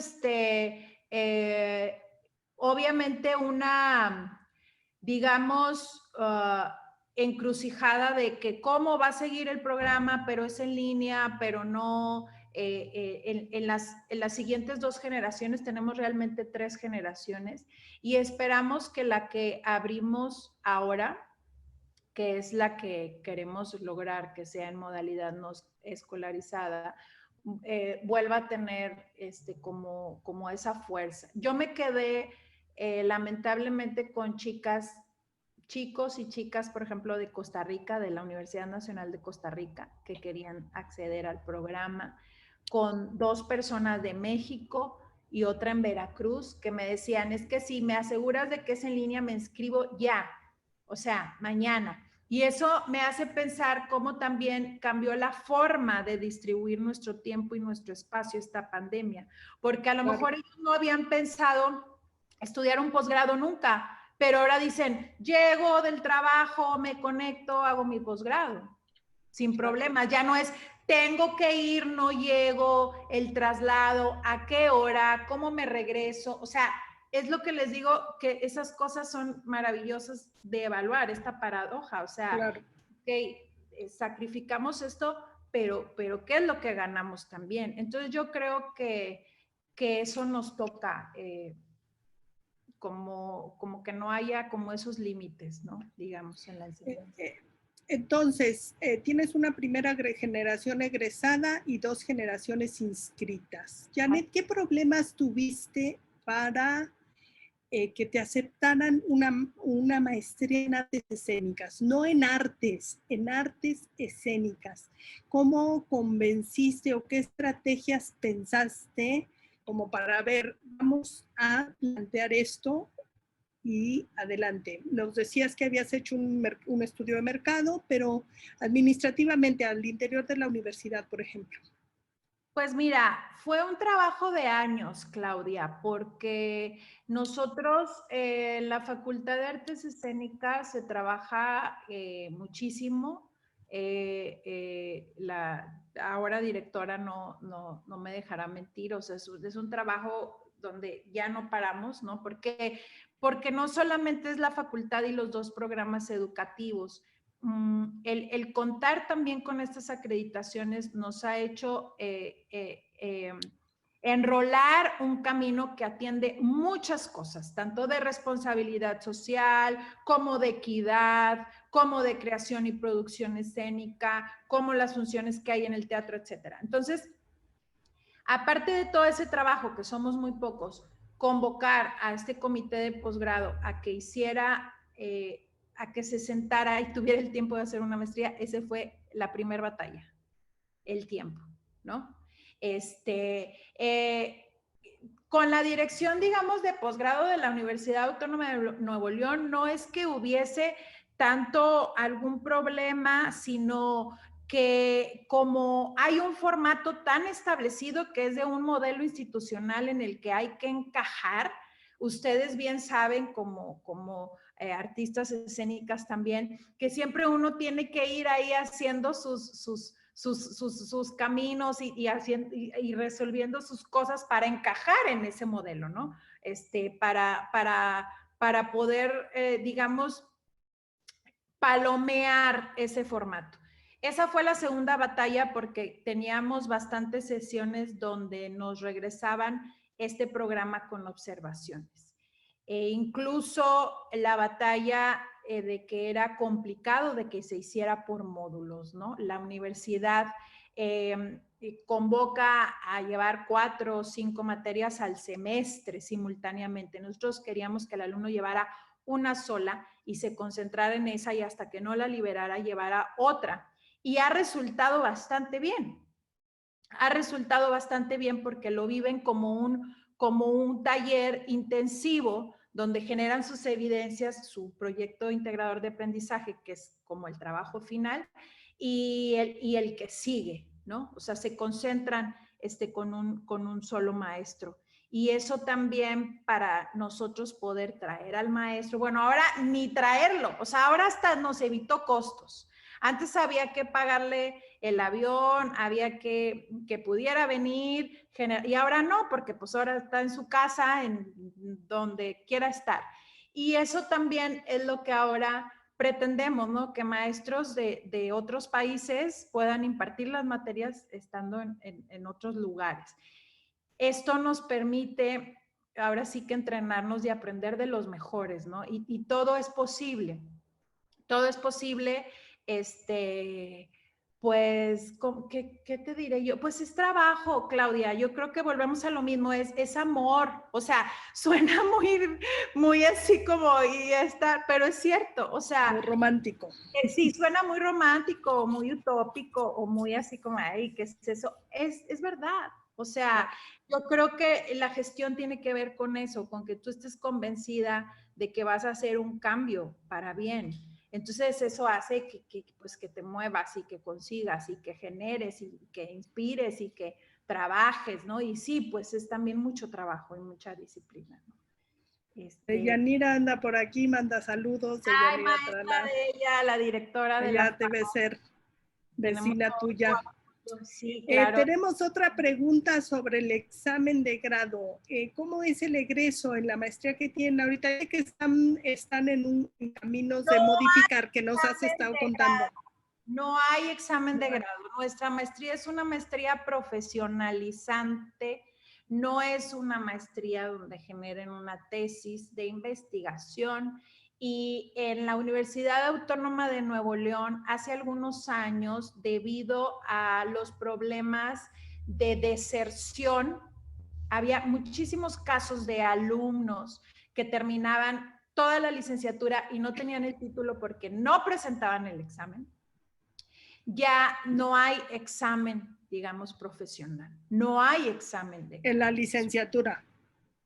obviamente, una, digamos, encrucijada de que cómo va a seguir el programa, pero es en línea, pero no. En las siguientes 2 generaciones tenemos realmente 3 generaciones y esperamos que la que abrimos ahora, que es la que queremos lograr que sea en modalidad no escolarizada, vuelva a tener como esa fuerza. Yo me quedé lamentablemente con chicos y chicas, por ejemplo, de Costa Rica, de la Universidad Nacional de Costa Rica, que querían acceder al programa, con 2 personas de México y otra en Veracruz, que me decían, es que si me aseguras de que es en línea, me inscribo ya, o sea, mañana. Y eso me hace pensar cómo también cambió la forma de distribuir nuestro tiempo y nuestro espacio esta pandemia, porque a lo mejor ellos no habían pensado estudiar un posgrado nunca, pero ahora dicen, llego del trabajo, me conecto, hago mi posgrado, sin problemas. Ya no es, tengo que ir, no llego, el traslado, a qué hora, cómo me regreso, o sea, es lo que les digo, que esas cosas son maravillosas de evaluar, esta paradoja, o sea, okay, sacrificamos esto, pero ¿qué es lo que ganamos también? Entonces yo creo que eso nos toca, como que no haya como esos límites, ¿no? Digamos, en la enseñanza. Entonces, tienes una primera generación egresada y 2 generaciones inscritas. Janet, ¿qué problemas tuviste para que te aceptaran una maestría en artes escénicas? No en artes escénicas. ¿Cómo convenciste o qué estrategias pensaste como para ver, vamos a plantear esto y adelante? Nos decías que habías hecho un estudio de mercado, pero administrativamente al interior de la universidad, por ejemplo. Pues mira, fue un trabajo de años, Claudia, porque nosotros en la Facultad de Artes Escénicas se trabaja muchísimo. La ahora directora no me dejará mentir, o sea, es un trabajo donde ya no paramos, ¿no? Porque no solamente es la facultad y los 2 programas educativos, el contar también con estas acreditaciones nos ha hecho enrolar un camino que atiende muchas cosas, tanto de responsabilidad social, como de equidad, como de creación y producción escénica, como las funciones que hay en el teatro, etcétera. Entonces, aparte de todo ese trabajo, que somos muy pocos, convocar a este comité de posgrado a que hiciera a que se sentara y tuviera el tiempo de hacer una maestría, esa fue la primera batalla, el tiempo, ¿no? Con la dirección, digamos, de posgrado de la Universidad Autónoma de Nuevo León, no es que hubiese tanto algún problema, sino que como hay un formato tan establecido que es de un modelo institucional en el que hay que encajar, ustedes bien saben como artistas escénicas también, que siempre uno tiene que ir ahí haciendo sus caminos y resolviendo sus cosas para encajar en ese modelo, ¿no? Para poder, digamos, palomear ese formato. Esa fue la segunda batalla porque teníamos bastantes sesiones donde nos regresaban este programa con observaciones. Incluso la batalla de que era complicado de que se hiciera por módulos, ¿no? La universidad convoca a llevar 4 o 5 materias al semestre simultáneamente. Nosotros queríamos que el alumno llevara una sola y se concentrara en esa y hasta que no la liberara llevara otra. Y ha resultado bastante bien. ha resultado bastante bien porque lo viven como un taller intensivo donde generan sus evidencias, su proyecto integrador de aprendizaje, que es como el trabajo final, y el que sigue, ¿no? O sea, se concentran con un solo maestro. Y eso también para nosotros poder traer al maestro, bueno, ahora ni traerlo, o sea, ahora hasta nos evitó costos. Antes había que pagarle el avión, había que pudiera venir, y ahora no, porque pues ahora está en su casa, en donde quiera estar. Y eso también es lo que ahora pretendemos, ¿no? Que maestros de otros países puedan impartir las materias estando en otros lugares. Esto nos permite ahora sí que entrenarnos y aprender de los mejores, ¿no? Y todo es posible. Todo es posible, pues, ¿qué te diré yo? Pues es trabajo, Claudia. Yo creo que volvemos a lo mismo, es amor. O sea, suena muy así como, pero es cierto. O sea, muy romántico. Sí, suena muy romántico, muy utópico, o muy así como, ay, ¿qué es eso? Es verdad. O sea, yo creo que la gestión tiene que ver con eso, con que tú estés convencida de que vas a hacer un cambio para bien. Entonces eso hace pues, que te muevas y que consigas y que generes y que inspires y que trabajes, ¿no? Y sí, pues es también mucho trabajo y mucha disciplina, ¿no? Yanira anda por aquí, manda saludos. Ay, maestra de ella, la directora de la ella debe ser vecina tuya. Sí, claro. Tenemos otra pregunta sobre el examen de grado. ¿Cómo es el egreso en la maestría que tienen ahorita? Que están en caminos de modificar, que nos has estado contando. No hay examen de grado. Nuestra maestría es una maestría profesionalizante. No es una maestría donde generen una tesis de investigación. Y en la Universidad Autónoma de Nuevo León, hace algunos años, debido a los problemas de deserción, había muchísimos casos de alumnos que terminaban toda la licenciatura y no tenían el título porque no presentaban el examen. Ya no hay examen, digamos, profesional. No hay examen de en la licenciatura.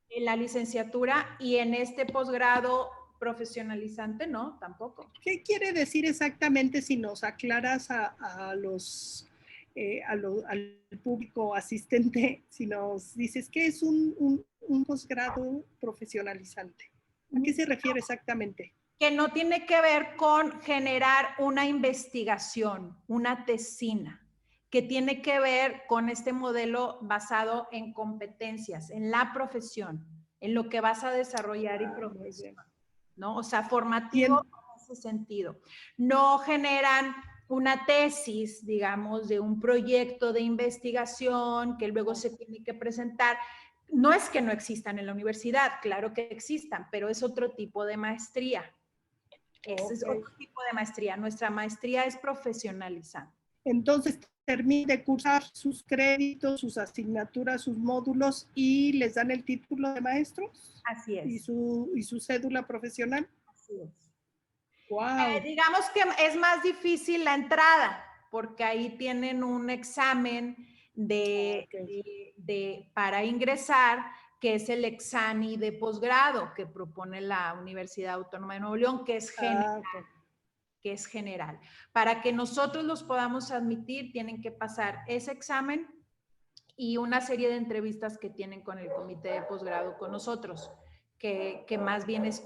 En la licenciatura y en este posgrado profesionalizante, no, tampoco. ¿Qué quiere decir exactamente si nos aclaras al público asistente, si nos dices que es un posgrado profesionalizante? ¿A qué se refiere exactamente? Que no tiene que ver con generar una investigación, una tesina, que tiene que ver con este modelo basado en competencias, en la profesión, en lo que vas a desarrollar y profesional, ¿no? O sea, formativo en ese sentido. No generan una tesis, digamos, de un proyecto de investigación que luego se tiene que presentar. No es que no existan en la universidad, claro que existan, pero es otro tipo de maestría. Ese es otro tipo de maestría. Nuestra maestría es profesionalizante. Entonces, termina de cursar sus créditos, sus asignaturas, sus módulos y les dan el título de maestros. Así es. Y su cédula profesional. Así es. Wow. Digamos que es más difícil la entrada, porque ahí tienen un examen para ingresar, que es el exani de posgrado que propone la Universidad Autónoma de Nuevo León, que es general. Que es general. Para que nosotros los podamos admitir, tienen que pasar ese examen y una serie de entrevistas que tienen con el comité de posgrado con nosotros, que más bien es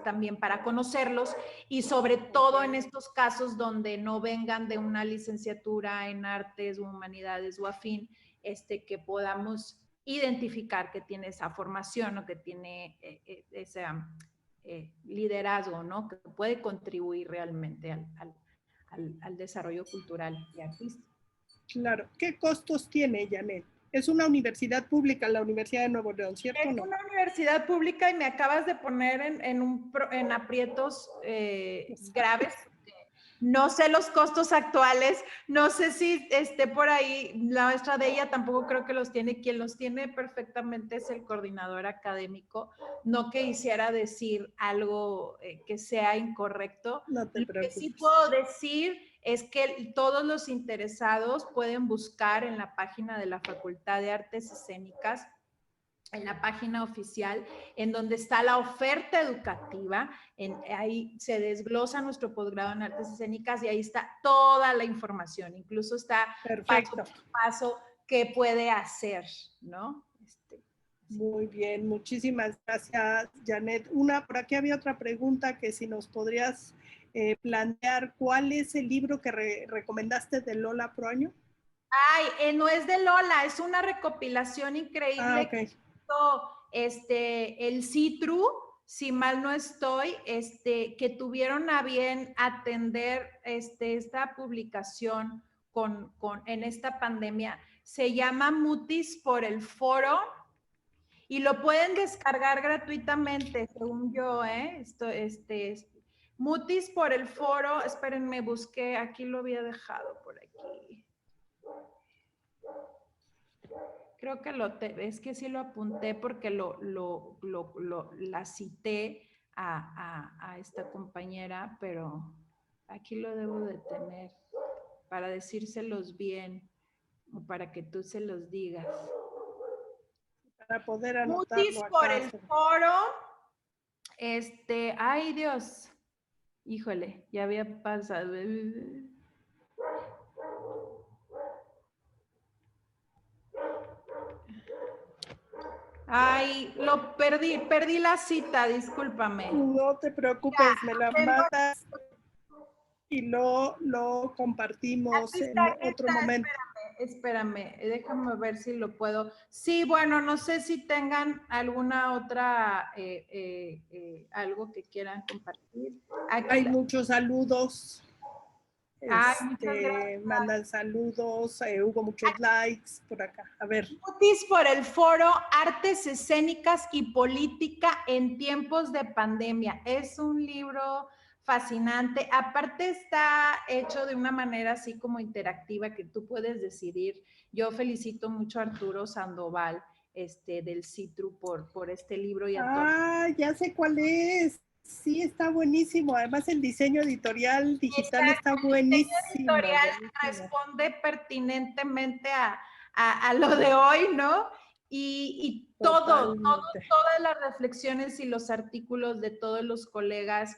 también para conocerlos y sobre todo en estos casos donde no vengan de una licenciatura en artes o humanidades o afín, que podamos identificar que tiene esa formación o que tiene ese liderazgo, ¿no? Que puede contribuir realmente al desarrollo cultural y artístico. Claro. ¿Qué costos tiene, Janet? Es una universidad pública, la Universidad de Nuevo León, ¿cierto? Es una universidad pública y me acabas de poner en aprietos graves. No sé los costos actuales, no sé si esté por ahí la maestra de ella, tampoco creo que los tiene. Quien los tiene perfectamente es el coordinador académico. No que hiciera decir algo que sea incorrecto. No te preocupes. Lo que sí puedo decir es que todos los interesados pueden buscar en la página de la Facultad de Artes Escénicas, en la página oficial, en donde está la oferta educativa, ahí se desglosa nuestro posgrado en Artes Escénicas y ahí está toda la información, incluso está Perfecto. paso por paso qué puede hacer, ¿no? Muy bien, muchísimas gracias, Janet. Por aquí había otra pregunta que si nos podrías plantear, ¿cuál es el libro que recomendaste de Lola Proaño? Ay, no es de Lola, es una recopilación increíble. Okay. El Citru, si mal no estoy, que tuvieron a bien atender esta publicación en esta pandemia. Se llama Mutis por el Foro y lo pueden descargar gratuitamente, según yo, Mutis por el Foro, espérenme, busqué, aquí lo había dejado por aquí. Creo que es que sí lo apunté porque la cité a esta compañera, pero aquí lo debo de tener para decírselos bien o para que tú se los digas. Para poder anotarlo Mutis acá. por el Foro. Ay Dios, híjole, ya había pasado. Ay, lo perdí la cita, discúlpame. No te preocupes, me la mandas y lo compartimos en otro momento. Espérame, déjame ver si lo puedo. Sí, bueno, no sé si tengan alguna otra, algo que quieran compartir. Hay muchos saludos. Muchas gracias. Mandan saludos, hubo muchos likes por acá. A ver. Mutis por el Foro Artes Escénicas y Política en Tiempos de Pandemia. Es un libro fascinante. Aparte está hecho de una manera así como interactiva que tú puedes decidir. Yo felicito mucho a Arturo Sandoval del Citru por este libro. Y ya sé cuál es. Sí, está buenísimo. Además, el diseño editorial digital está buenísimo. El diseño editorial responde pertinentemente a lo de hoy, ¿no? Y todas las reflexiones y los artículos de todos los colegas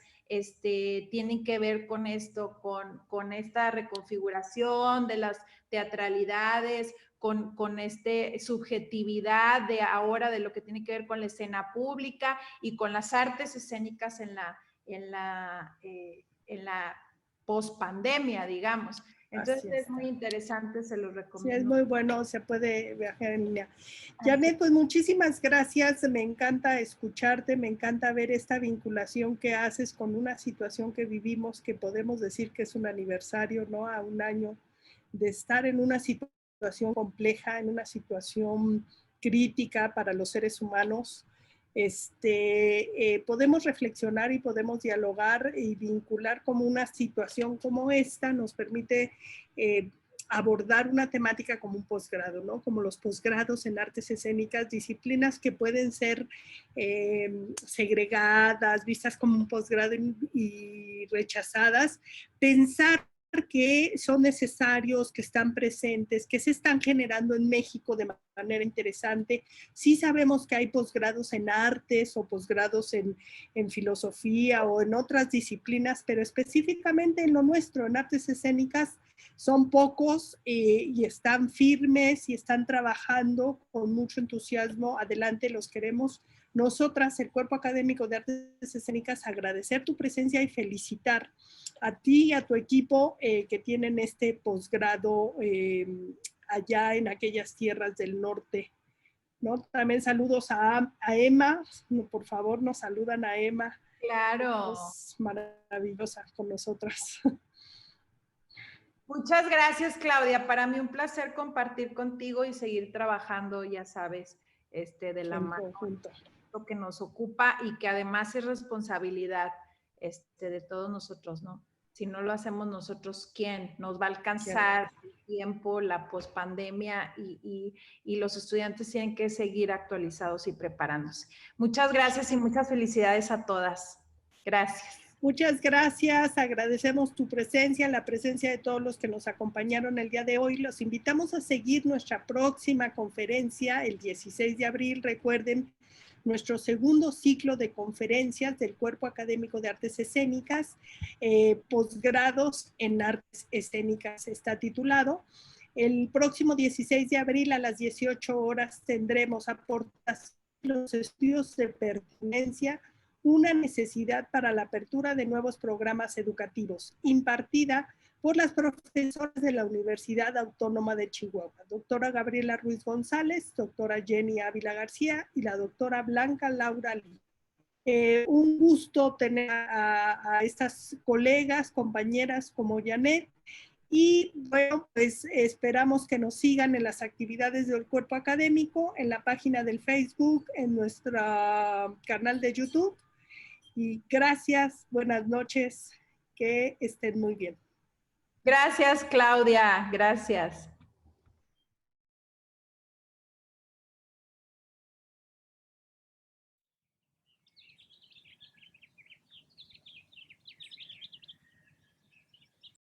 tienen que ver con esto, con esta reconfiguración de las teatralidades, con subjetividad de ahora de lo que tiene que ver con la escena pública y con las artes escénicas en la pospandemia, digamos. Entonces es muy interesante, se los recomiendo. Sí, es muy bueno, se puede viajar en línea. Janet, pues muchísimas gracias, me encanta escucharte, me encanta ver esta vinculación que haces con una situación que vivimos, que podemos decir que es un aniversario, ¿no? A un año de estar en una situación compleja, en una situación crítica para los seres humanos. Podemos reflexionar y podemos dialogar y vincular como una situación como esta nos permite abordar una temática como un posgrado, ¿no? Como los posgrados en artes escénicas, disciplinas que pueden ser segregadas, vistas como un posgrado y rechazadas, pensar que son necesarios, que están presentes, que se están generando en México de manera interesante. Sí sabemos que hay posgrados en artes o posgrados en filosofía o en otras disciplinas, pero específicamente en lo nuestro, en artes escénicas, son pocos y están firmes y están trabajando con mucho entusiasmo. Adelante, los queremos. Nosotras, el Cuerpo Académico de Artes Escénicas, agradecer tu presencia y felicitar a ti y a tu equipo que tienen este posgrado allá en aquellas tierras del norte, ¿no? También saludos a Emma, por favor, nos saludan a Emma. Claro. Es maravillosa con nosotras. Muchas gracias, Claudia. Para mí un placer compartir contigo y seguir trabajando, ya sabes, de la mano, lo que nos ocupa y que además es responsabilidad de todos nosotros, ¿no? Si no lo hacemos nosotros, ¿quién? Nos va a alcanzar el tiempo, la pospandemia y los estudiantes tienen que seguir actualizados y preparándose. Muchas gracias y muchas felicidades a todas. Gracias. Muchas gracias, agradecemos tu presencia, la presencia de todos los que nos acompañaron el día de hoy. Los invitamos a seguir nuestra próxima conferencia el 16 de abril. Recuerden, nuestro segundo ciclo de conferencias del Cuerpo Académico de Artes Escénicas, posgrados en artes escénicas está titulado. El próximo 16 de abril a las 18 horas tendremos aportaciones los estudios de pertinencia, una necesidad para la apertura de nuevos programas educativos, impartida por las profesoras de la Universidad Autónoma de Chihuahua, doctora Gabriela Ruiz González, doctora Jenny Ávila García y la doctora Blanca Laura Lee. Un gusto tener a estas colegas, compañeras como Janet. Y bueno, pues esperamos que nos sigan en las actividades del Cuerpo Académico, en la página del Facebook, en nuestro canal de YouTube. Y gracias, buenas noches, que estén muy bien. Gracias, Claudia, gracias.